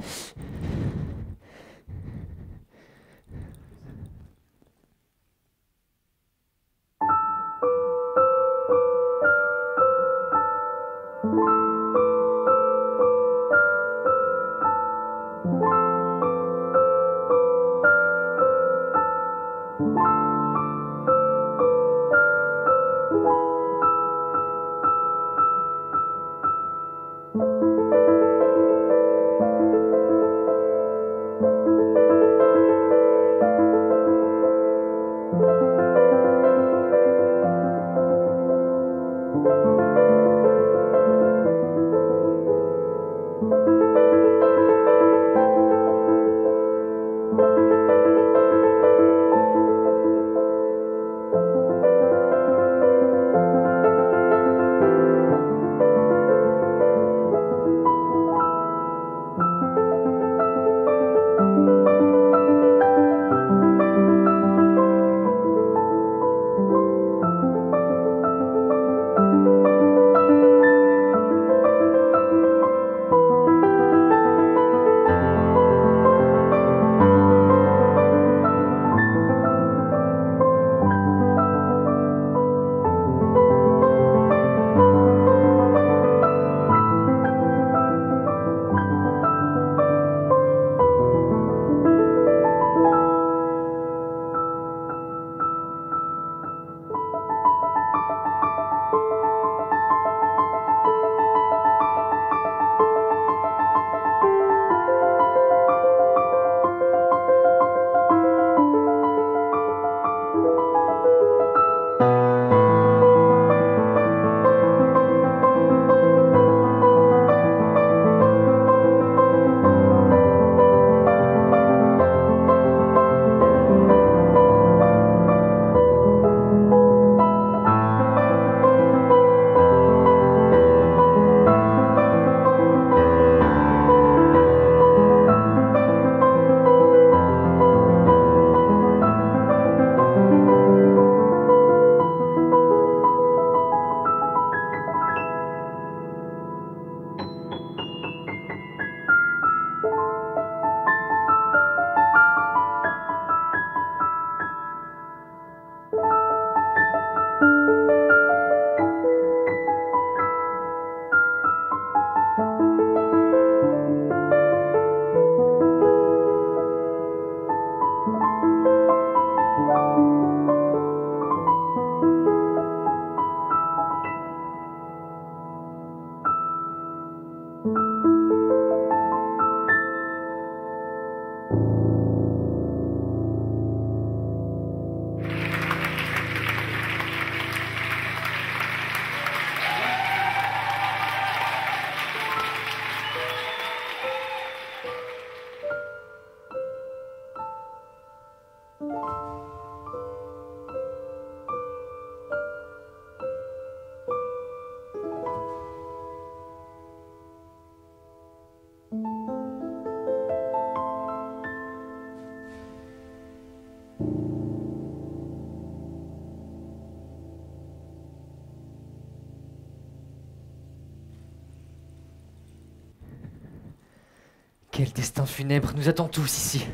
Quel destin funèbre nous attend tous ici.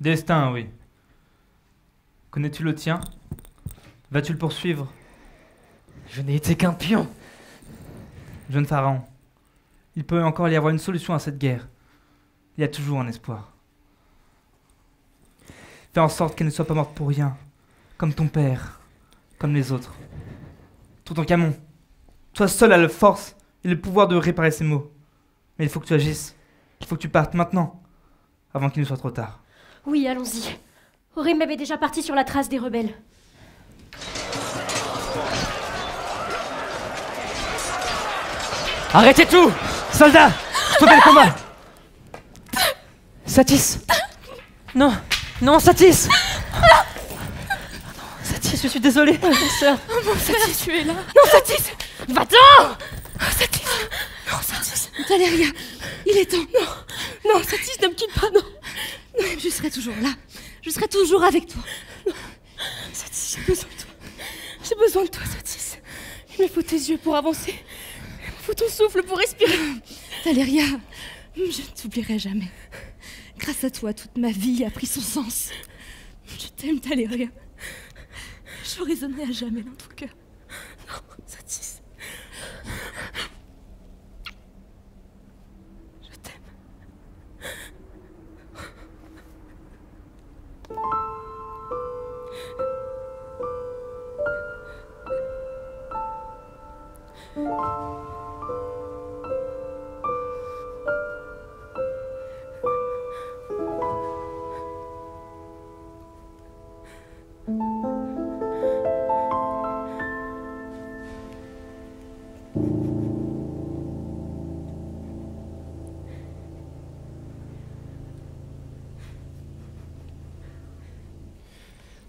Destin, oui. Connais-tu le tien? Vas-tu le poursuivre? Je n'ai été qu'un pion. Jeune pharaon, il peut encore y avoir une solution à cette guerre. Il y a toujours un espoir. Fais en sorte qu'elle ne soit pas morte pour rien, comme ton père, comme les autres. Toutankhamon, toi seul as la force et le pouvoir de réparer ces maux. Mais il faut que tu agisses. Il faut que tu partes maintenant, avant qu'il ne soit trop tard. Oui, allons-y. Horemheb est déjà parti sur la trace des rebelles. Arrêtez tout! Soldats! Stoppez le combat! Satis! Non! Non, Satis! Satis, je suis désolé, ma sœur. Mon Satis, tu es là. Non, Satis! Va-t'en! Satis. Non, Satis. Taléria, il est temps. Non, Satis, ne me quitte pas, non. Je serai toujours là. Je serai toujours avec toi. Non. Satis, j'ai besoin de toi. J'ai besoin de toi, Satis. Il me faut tes yeux pour avancer. Il me faut ton souffle pour respirer. Taléria, je ne t'oublierai jamais. Grâce à toi, toute ma vie a pris son sens. Je t'aime, Taléria. Je résonnerai à jamais dans ton cœur. Non, Satis. Je t'aime.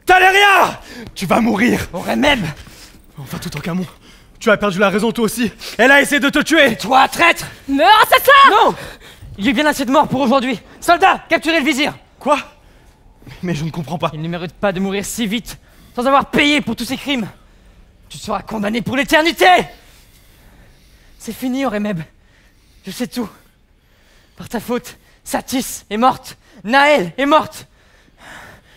Taléria! Tu vas mourir! Horemheb! Enfin, Toutankhamon, tu as perdu la raison toi aussi. Elle a essayé de te tuer! Toi, traître! Meurs, assassin! Non! Il y a bien assez de morts pour aujourd'hui. Soldats, capturez le vizir! Quoi? Mais je ne comprends pas. Il ne mérite pas de mourir si vite, sans avoir payé pour tous ses crimes. Tu seras condamné pour l'éternité! C'est fini, Horemheb. Je sais tout. Par ta faute, Satis est morte, Naël est morte.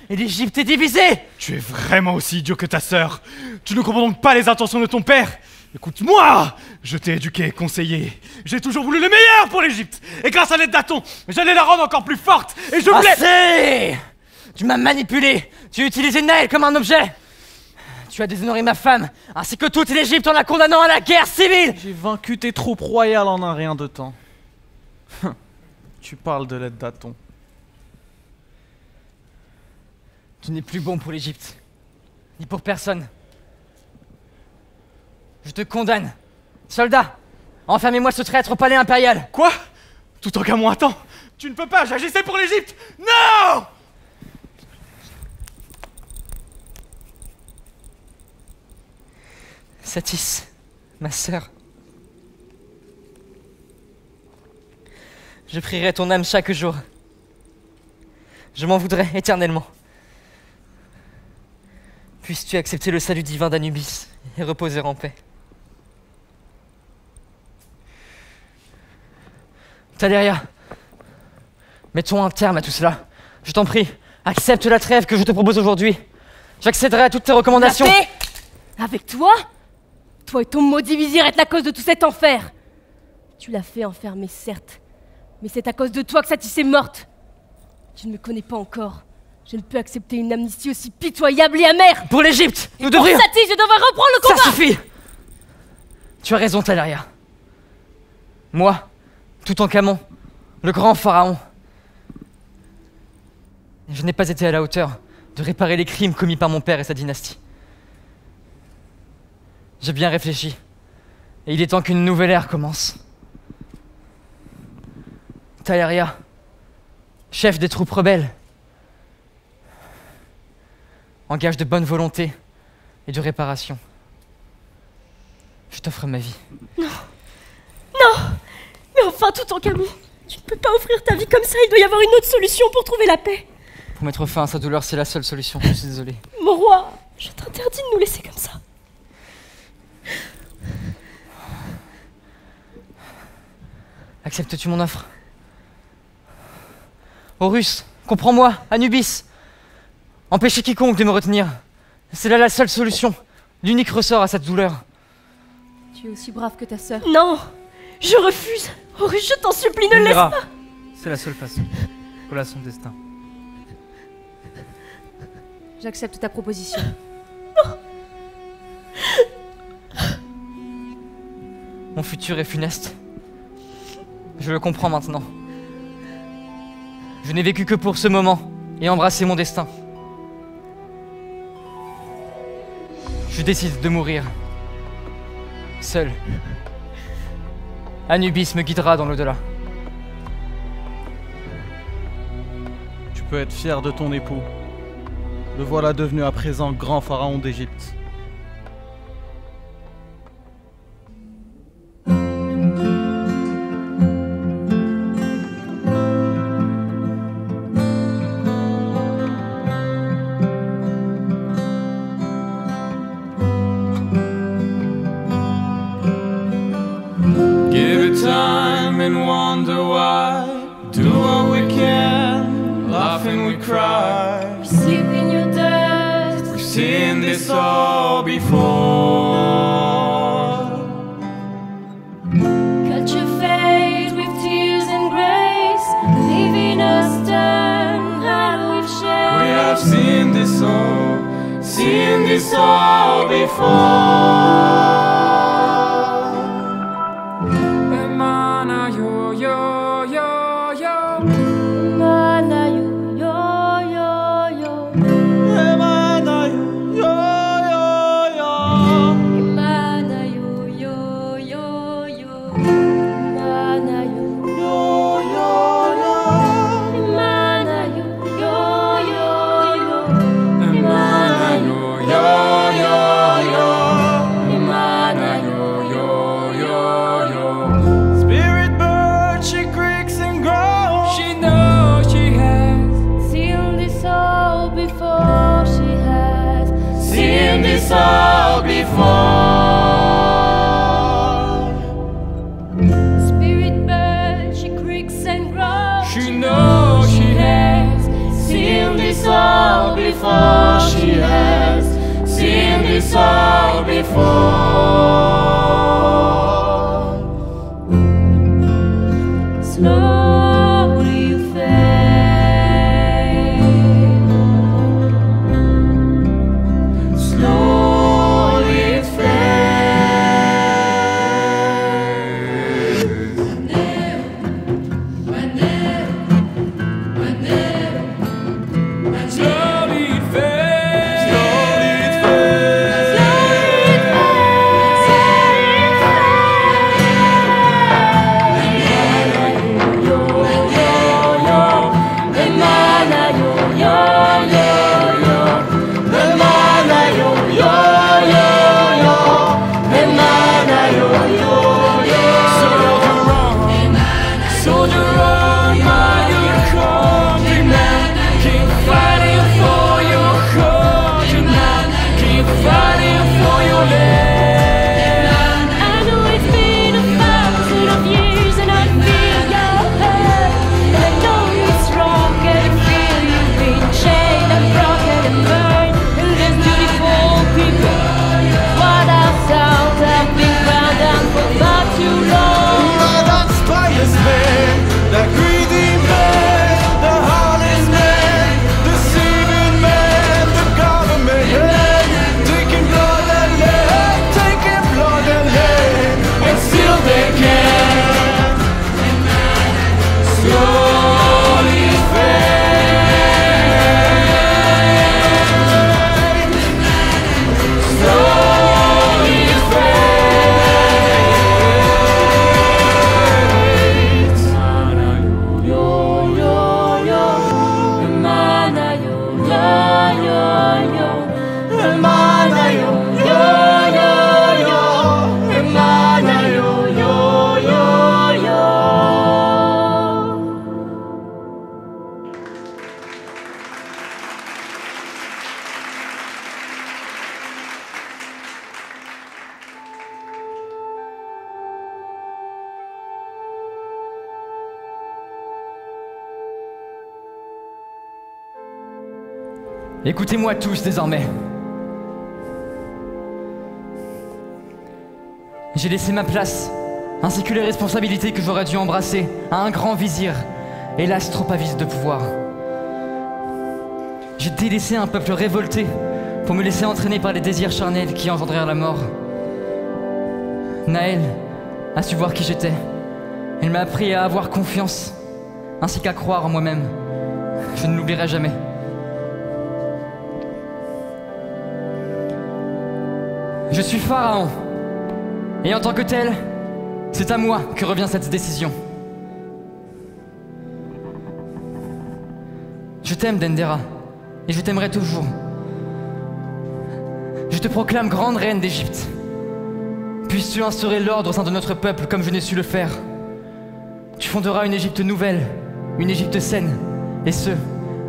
Et l'Égypte est divisée! Tu es vraiment aussi idiot que ta sœur. Tu ne comprends donc pas les intentions de ton père. Écoute-moi! Je t'ai éduqué, conseillé. J'ai toujours voulu le meilleur pour l'Égypte. Et grâce à l'aide d'Aton, j'allais la rendre encore plus forte. Et je voulais... Assez! Tu m'as manipulé. Tu as utilisé Naël comme un objet. Tu as déshonoré ma femme, ainsi que toute l'Égypte en la condamnant à la guerre civile! J'ai vaincu tes troupes royales en un rien de temps. Tu parles de l'aide d'Aton. Tu n'es plus bon pour l'Égypte, ni pour personne. Je te condamne. Soldats, enfermez-moi ce traître au palais impérial. Quoi? Toutankhamon, attends. Tu ne peux pas, j'agissais pour l'Égypte. Non! Satis, ma sœur. Je prierai ton âme chaque jour. Je m'en voudrais éternellement. Puisses-tu accepter le salut divin d'Anubis et reposer en paix. Taléria, mettons un terme à tout cela. Je t'en prie, accepte la trêve que je te propose aujourd'hui. J'accéderai à toutes tes recommandations. La paix? Avec toi? Toi et ton maudit vizir êtes la cause de tout cet enfer. Tu l'as fait enfermer, certes. Mais c'est à cause de toi que Satis est morte. Tu ne me connais pas encore. Je ne peux accepter une amnistie aussi pitoyable et amère. Pour l'Égypte, nous Pour devrions... Satis, je devrais reprendre le combat. Ça suffit! Tu as raison, Taléria. Moi, Toutankhamon, le grand pharaon, je n'ai pas été à la hauteur de réparer les crimes commis par mon père et sa dynastie. J'ai bien réfléchi, et il est temps qu'une nouvelle ère commence. Taléria, chef des troupes rebelles, en gage de bonne volonté et de réparation, je t'offre ma vie. Non, non, mais enfin, Toutankhamon, tu ne peux pas offrir ta vie comme ça. Il doit y avoir une autre solution pour trouver la paix. Pour mettre fin à sa douleur, c'est la seule solution. Je suis désolé. Mon roi, je t'interdis de nous laisser comme ça. Acceptes-tu mon offre? Horus, Comprends-moi, Anubis. Empêchez quiconque de me retenir. C'est là la seule solution, l'unique ressort à cette douleur. Tu es aussi brave que ta sœur. Non, je refuse. Horus, je t'en supplie, ne laisse Mira, pas. c'est la seule façon. Voilà son destin. J'accepte ta proposition. Mon futur est funeste. Je le comprends maintenant. Je n'ai vécu que pour ce moment et embrassé mon destin. Je décide de mourir. Seul. Anubis me guidera dans l'au-delà. Tu peux être fier de ton époux. Le voilà devenu à présent grand pharaon d'Égypte. Give it time and wonder why. Do what we can, laugh and we cry. Sleep in your dust. We've seen this all before. Cut your fate with tears and grace, leaving us done how we've shared. We have seen this all before. Emana yo yo yo yo. Mana yo yo yo yo. Emana yo yo yo. Mana yo yo yo yo. Mana yo yo yo yo. Mana yo yo yo yo. Emana yo yo yo yo. Emana yo yo yo yo. Spirit bird, she creaks and groans. She knows she has Seen this all before. She has seen this all before. Spirit bird, she creaks and groans. She knows she has Seen this all before. She has seen this all before. slowly you fade. Slowly it Slowly it fades. Slowly it fades. Écoutez-moi tous désormais. J'ai laissé ma place, ainsi que les responsabilités que j'aurais dû embrasser, à un grand vizir, hélas trop avide de pouvoir. J'ai délaissé un peuple révolté pour me laisser entraîner par les désirs charnels qui engendrèrent la mort. Naël a su voir qui j'étais. Elle m'a appris à avoir confiance, ainsi qu'à croire en moi-même. Je ne l'oublierai jamais. Je suis pharaon, et en tant que tel, c'est à moi que revient cette décision. Je t'aime, Dendera, et je t'aimerai toujours. Je te proclame grande reine d'Égypte. Puisses-tu instaurer l'ordre au sein de notre peuple comme je n'ai su le faire. Tu fonderas une Égypte nouvelle, une Égypte saine, et ce,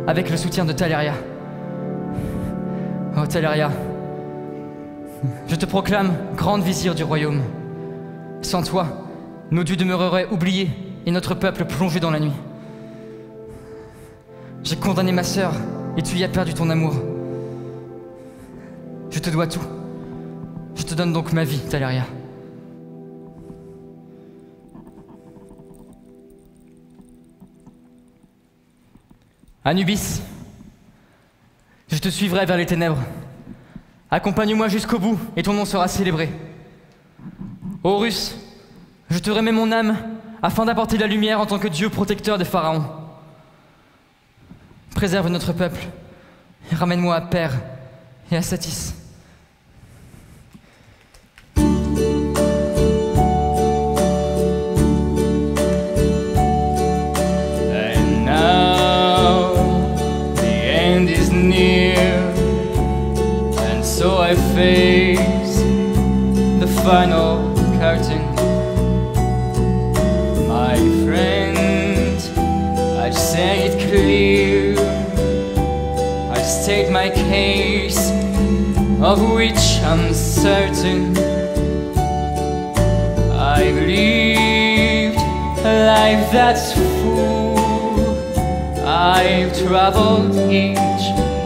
avec le soutien de Taleria. Oh Taleria, je te proclame grande vizir du royaume. Sans toi, nos dieux demeureraient oubliés et notre peuple plongé dans la nuit. J'ai condamné ma sœur et tu y as perdu ton amour. Je te dois tout. Je te donne donc ma vie, Taleria. Anubis, je te suivrai vers les ténèbres. Accompagne-moi jusqu'au bout et ton nom sera célébré. Horus, je te remets mon âme afin d'apporter la lumière en tant que dieu protecteur des pharaons. Préserve notre peuple et ramène-moi à Père et à Satis. And now the end is near, and so I face the final curtain. My friend, I say it clear, I state my case, of which I'm certain. I've lived a life that's full, I've traveled each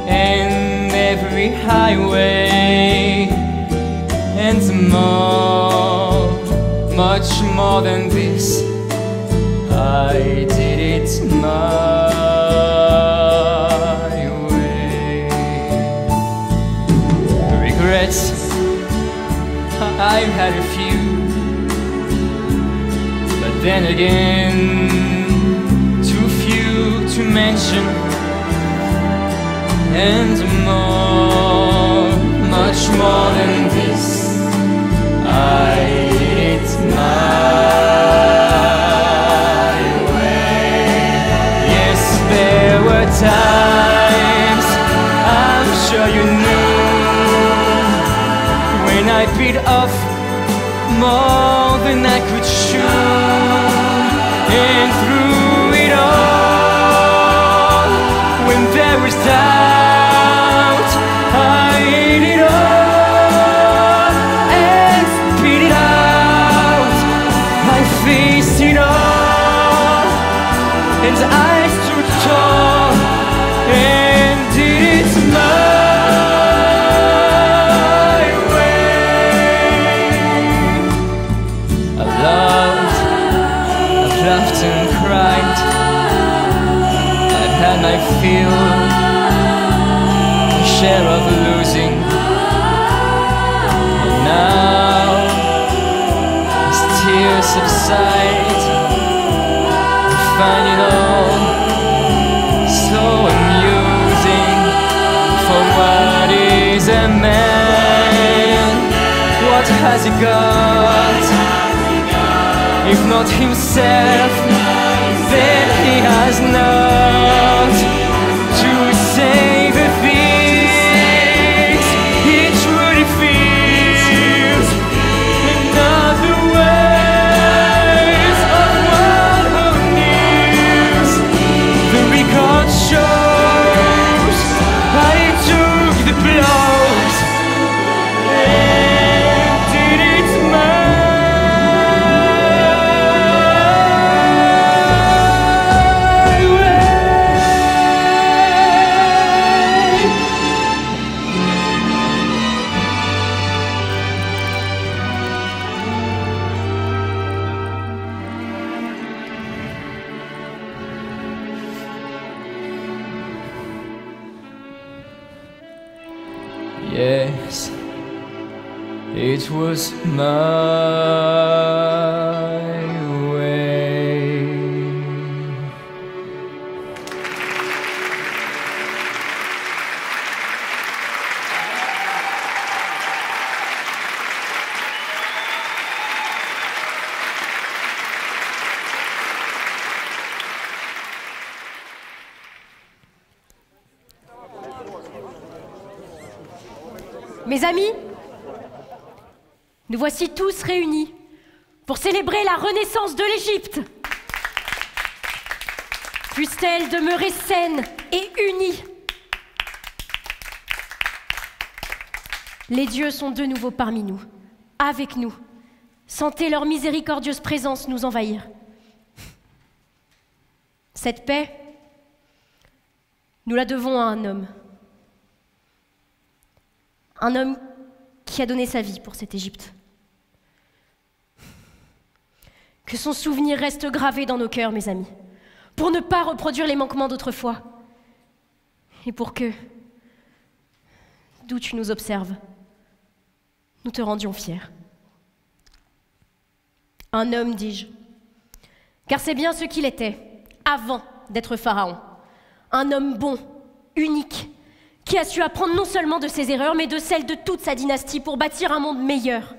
and every highway, and more, much more than this, I did it my way. Regrets, I've had a few, but then again, too few to mention, and more, much more than this, I did it my way. Yes, there were times, I'm sure you knew, when I bit off more than I could chew, and through it all, when there was doubt, I ate it all and spit it out. I faced it all, and I stood tall and did it my and cried, I've had my fill, a share of losing, and now as tears subside, I find it all so amusing. For what is a man? What has he got? If not himself, then he has not to say the things he truly feels. In other words, of one who kneels. The record shows I took the blows and did it my way. Yes, it was my way. Mes amis, nous voici tous réunis pour célébrer la renaissance de l'Égypte. Puisse-t-elle demeurer saine et unie. Les dieux sont de nouveau parmi nous, avec nous. Sentez leur miséricordieuse présence nous envahir. Cette paix, nous la devons à un homme. Un homme qui a donné sa vie pour cette Égypte. Que son souvenir reste gravé dans nos cœurs, mes amis, pour ne pas reproduire les manquements d'autrefois. Et pour que, d'où tu nous observes, nous te rendions fiers. Un homme, dis-je, car c'est bien ce qu'il était, avant d'être pharaon. Un homme bon, unique, qui a su apprendre non seulement de ses erreurs, mais de celles de toute sa dynastie pour bâtir un monde meilleur.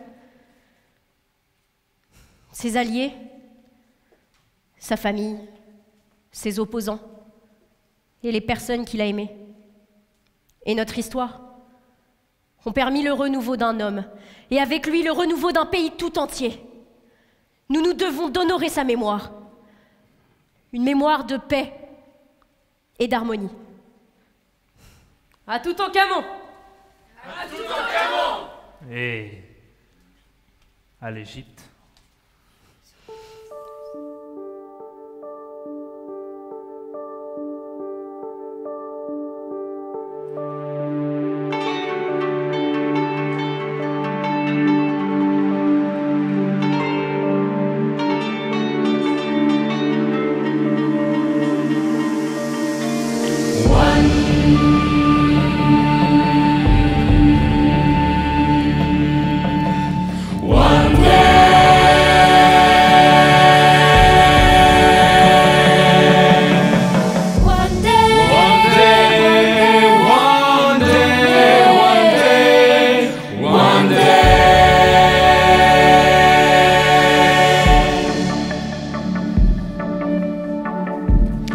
Ses alliés, sa famille, ses opposants, et les personnes qu'il a aimées, et notre histoire, ont permis le renouveau d'un homme, et avec lui le renouveau d'un pays tout entier. Nous nous devons d'honorer sa mémoire, une mémoire de paix et d'harmonie. À Toutankhamon! À Toutankhamon! Et à l'Égypte.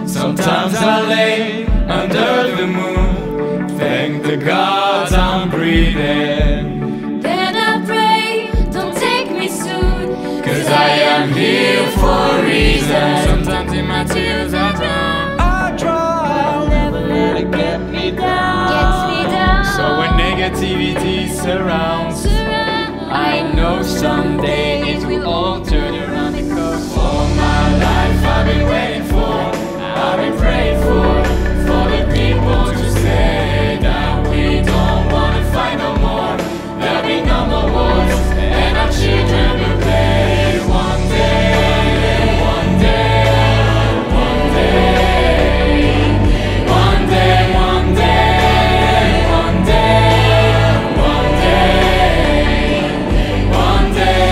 Sometimes I lay under the moon, thank the gods I'm breathing. Then I pray, don't take me soon, 'Cause I am here for a reason. Sometimes in my tears I drown. I'll never let it get me down. So when negativity surrounds, I know someday it will all turn around. Because all my life I've been waiting for, I've been praying for the people to say that we don't wanna fight no more. There'll be no more wars, and our children will play one day, one day, one day, one day, one day, one day, one day, one day.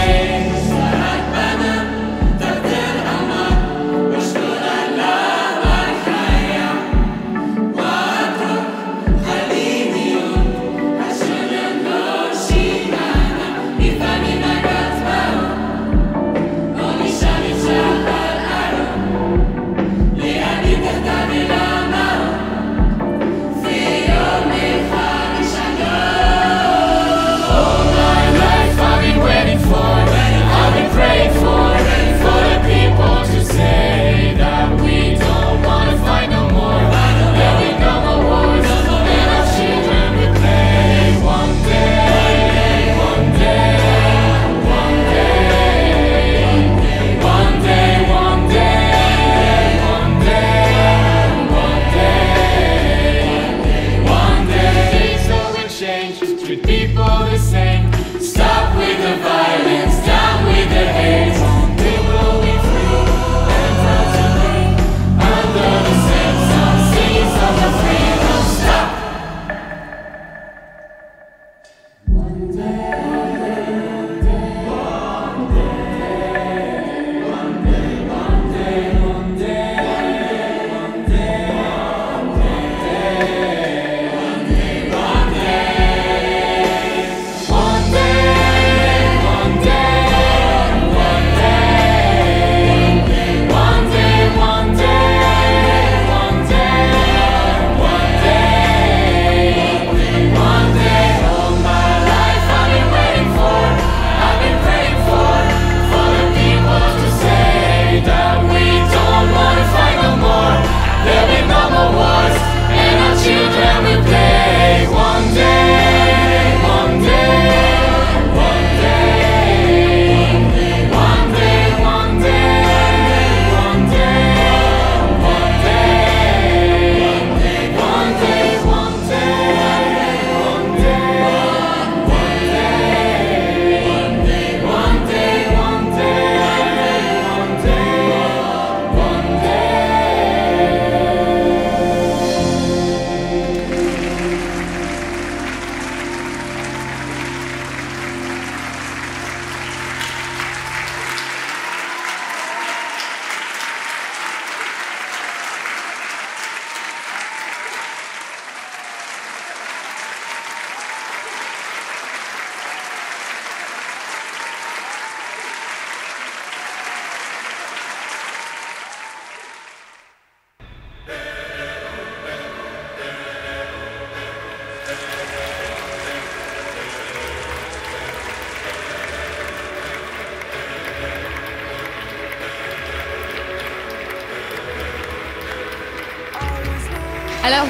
Alors,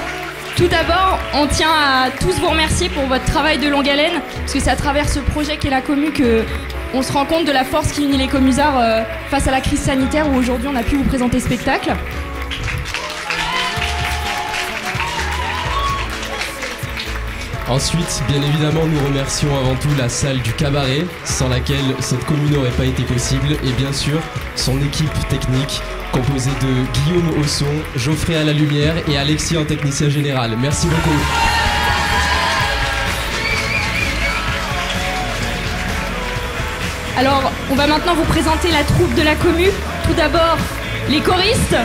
tout d'abord, on tient à tous vous remercier pour votre travail de longue haleine, parce que c'est à travers ce projet qu'est la Commu que on se rend compte de la force qui unit les commusards face à la crise sanitaire où aujourd'hui on a pu vous présenter spectacle. Ensuite, bien évidemment, nous remercions avant tout la salle du cabaret, sans laquelle cette commune n'aurait pas été possible, et bien sûr, son équipe technique, composée de Guillaume au son, Geoffrey à la lumière et Alexis en technicien général. Merci beaucoup. Alors, on va maintenant vous présenter la troupe de la Commu. Tout d'abord, les choristes.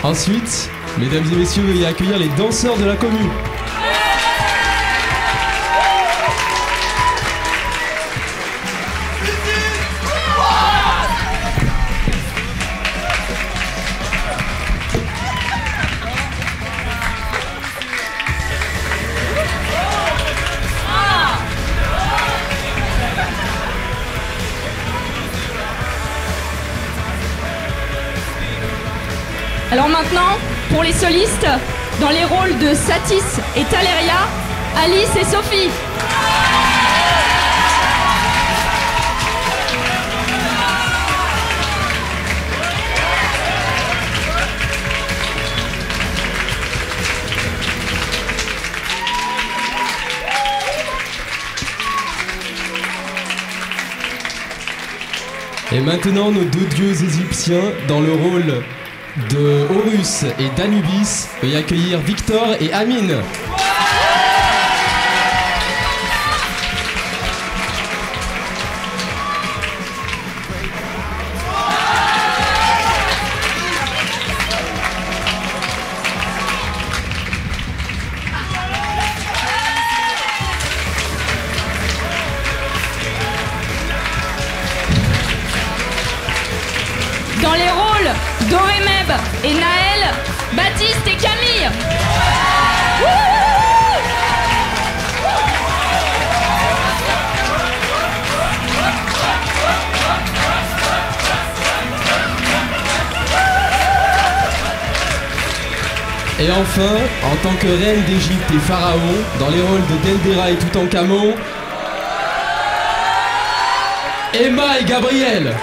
Ensuite, mesdames et messieurs, veuillez accueillir les danseurs de la commune. Alors maintenant, pour les solistes, dans les rôles de Satis et Taleria, Alice et Sophie. Et maintenant, nos deux dieux égyptiens dans le rôle de Horus et d'Anubis, veuillez accueillir Victor et Amine. Dans les rôles d'Oremeb et Naël, Baptiste et Camille. Et enfin, en tant que reine d'Égypte et pharaon, dans les rôles de Dendera et Toutankhamon, Emma et Gabriel.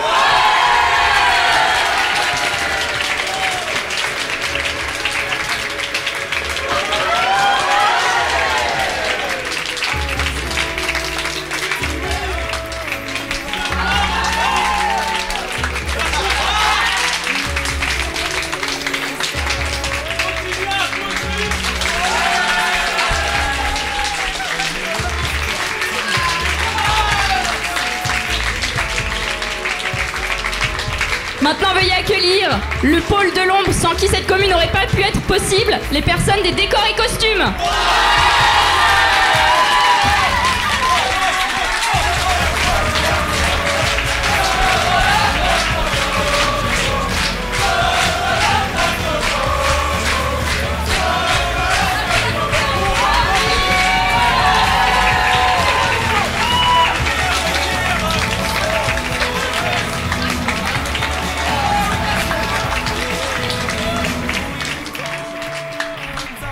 Maintenant, veuillez accueillir le pôle de l'ombre sans qui cette commune n'aurait pas pu être possible, les personnes des décors et costumes.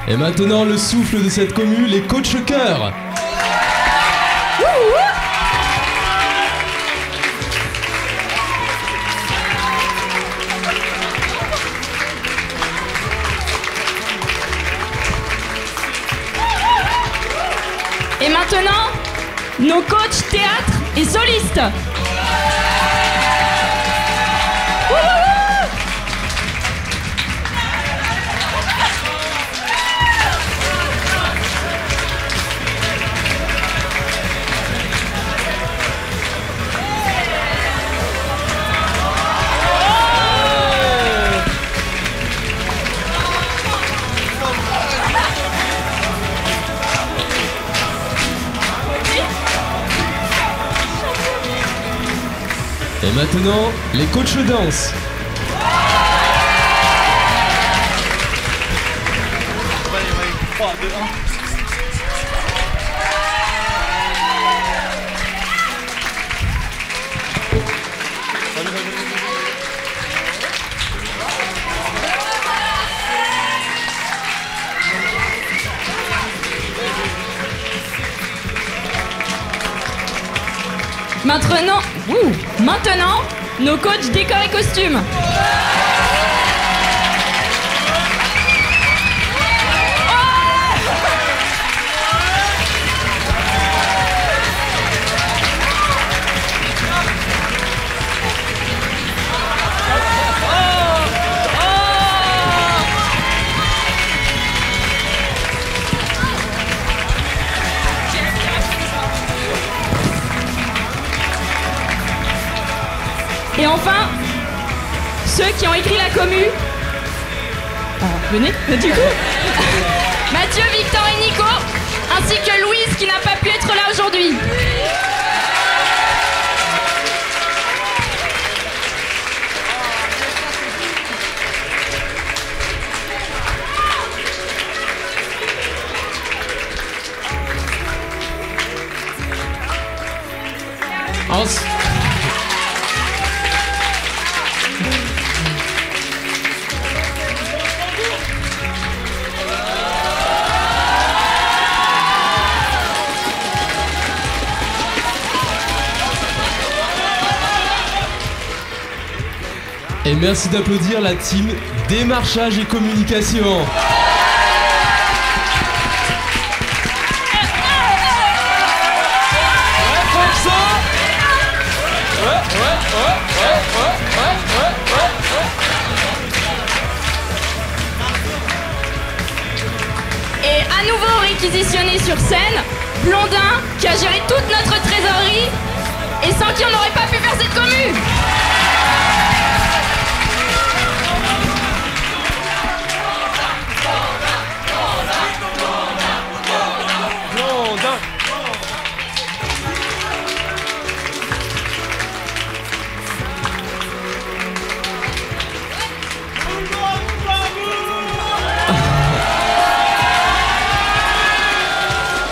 Et maintenant, le souffle de cette commune, les coachs chœurs. Et maintenant, nos coachs théâtre et solistes. Et maintenant, les coachs danse. Allez, 3, 2, 1. Maintenant, nos coachs décor et costumes. Et enfin, ceux qui ont écrit la commu. Venez, du coup. Mathieu, Victor et Nico, ainsi que Louise qui n'a pas pu être là aujourd'hui. Et merci d'applaudir la team démarchage et communication. Et à nouveau réquisitionné sur scène, Blondin, qui a géré toute notre trésorerie et sans qui on n'aurait pas pu faire cette commu.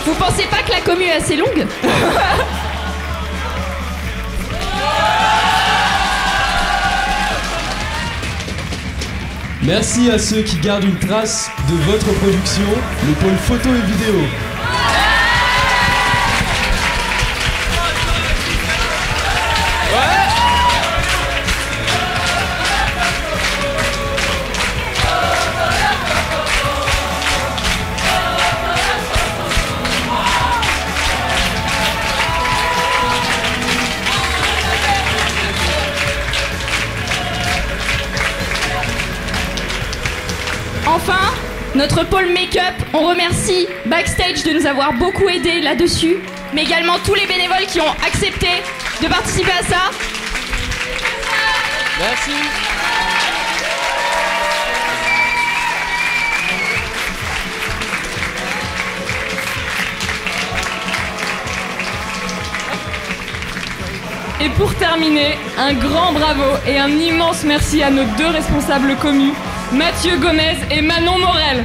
Vous pensez pas que la commu est assez longue? Merci à ceux qui gardent une trace de votre production, le pôle photo et vidéo. Enfin, notre pôle make-up, on remercie Backstage de nous avoir beaucoup aidés là-dessus, mais également tous les bénévoles qui ont accepté de participer à ça. Merci. Et pour terminer, un grand bravo et un immense merci à nos deux responsables commus, Mathieu Gomez et Manon Morel.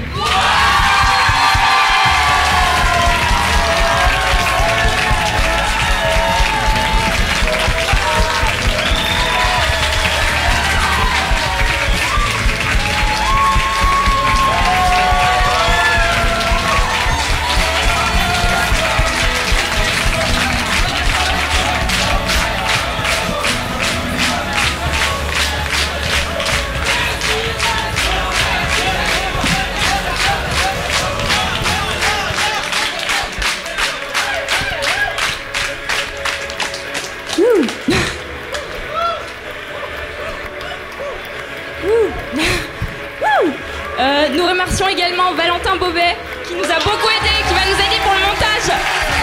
Nous remercions également Valentin Bobet qui nous a beaucoup aidés, qui va nous aider pour le montage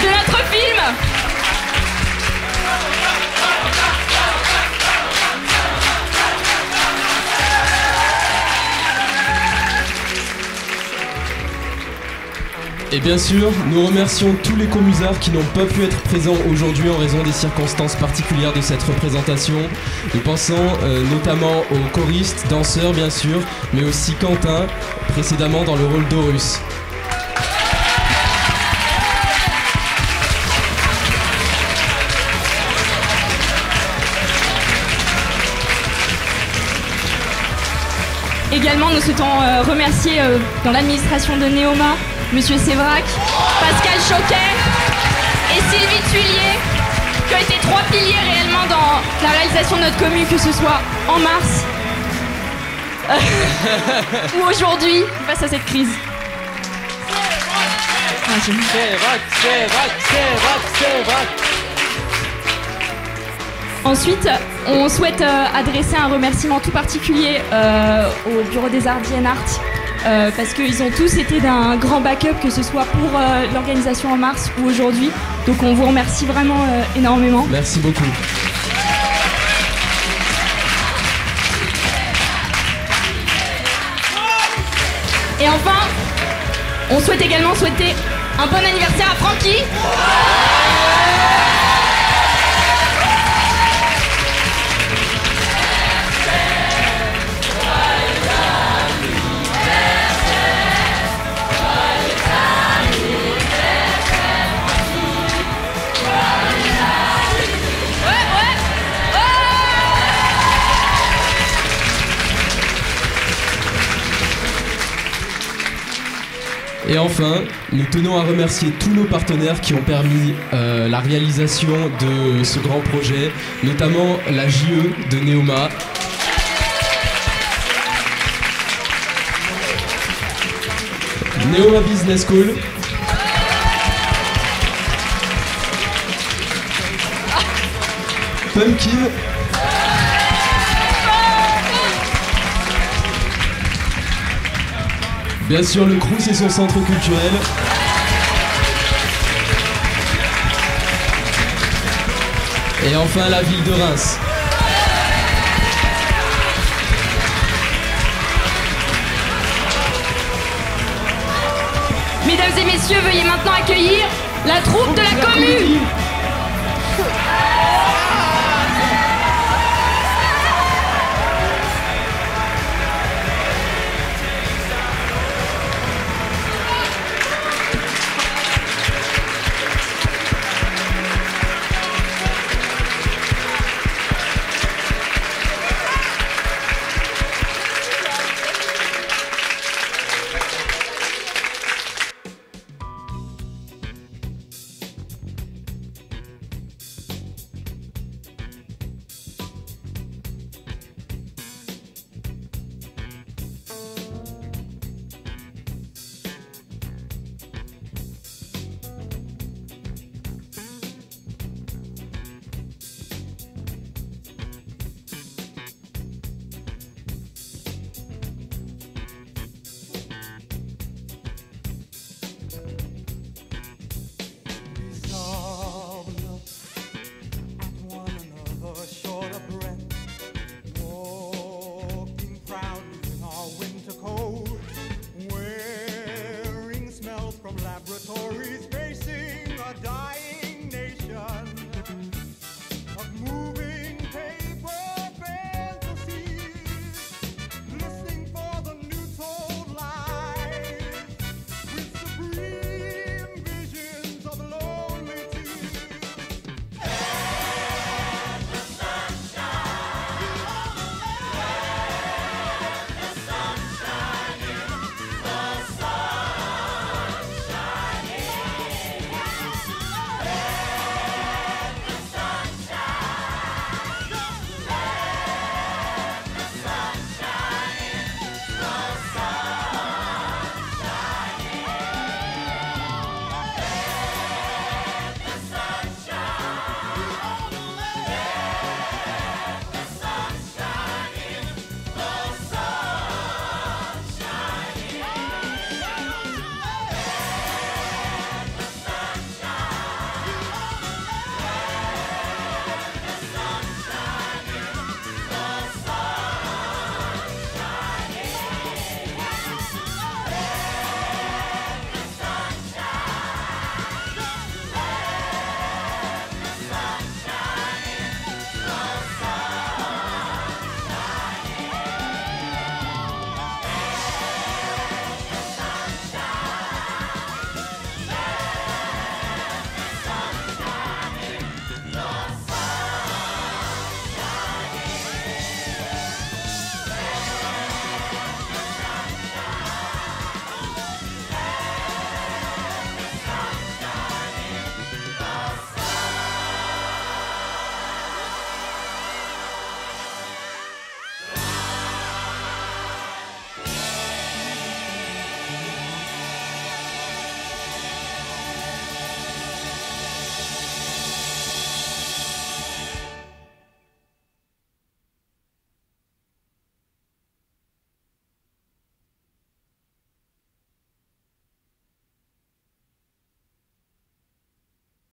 de notre film. Et bien sûr, nous remercions tous les commusards qui n'ont pas pu être présents aujourd'hui en raison des circonstances particulières de cette représentation. Nous pensons notamment aux choristes, danseurs bien sûr, mais aussi Quentin, précédemment dans le rôle d'Horus. Également, nous souhaitons remercier dans l'administration de Néoma, Monsieur Sévrac, Pascal Choquet et Sylvie Tuillier, qui ont été 3 piliers réellement dans la réalisation de notre commu, que ce soit en mars ou aujourd'hui, face à cette crise. Ensuite, on souhaite adresser un remerciement tout particulier au Bureau des Arts d'INART parce qu'ils ont tous été d'un grand backup, que ce soit pour l'organisation en mars ou aujourd'hui. Donc on vous remercie vraiment énormément. Merci beaucoup. Et enfin, on souhaite également souhaiter un bon anniversaire à Francky. Et enfin, nous tenons à remercier tous nos partenaires qui ont permis la réalisation de ce grand projet, notamment la JE de Néoma, Néoma Business School, Pumpkin, bien sûr le Crous et son centre culturel, et enfin la ville de Reims. Mesdames et messieurs, veuillez maintenant accueillir la troupe de la commune.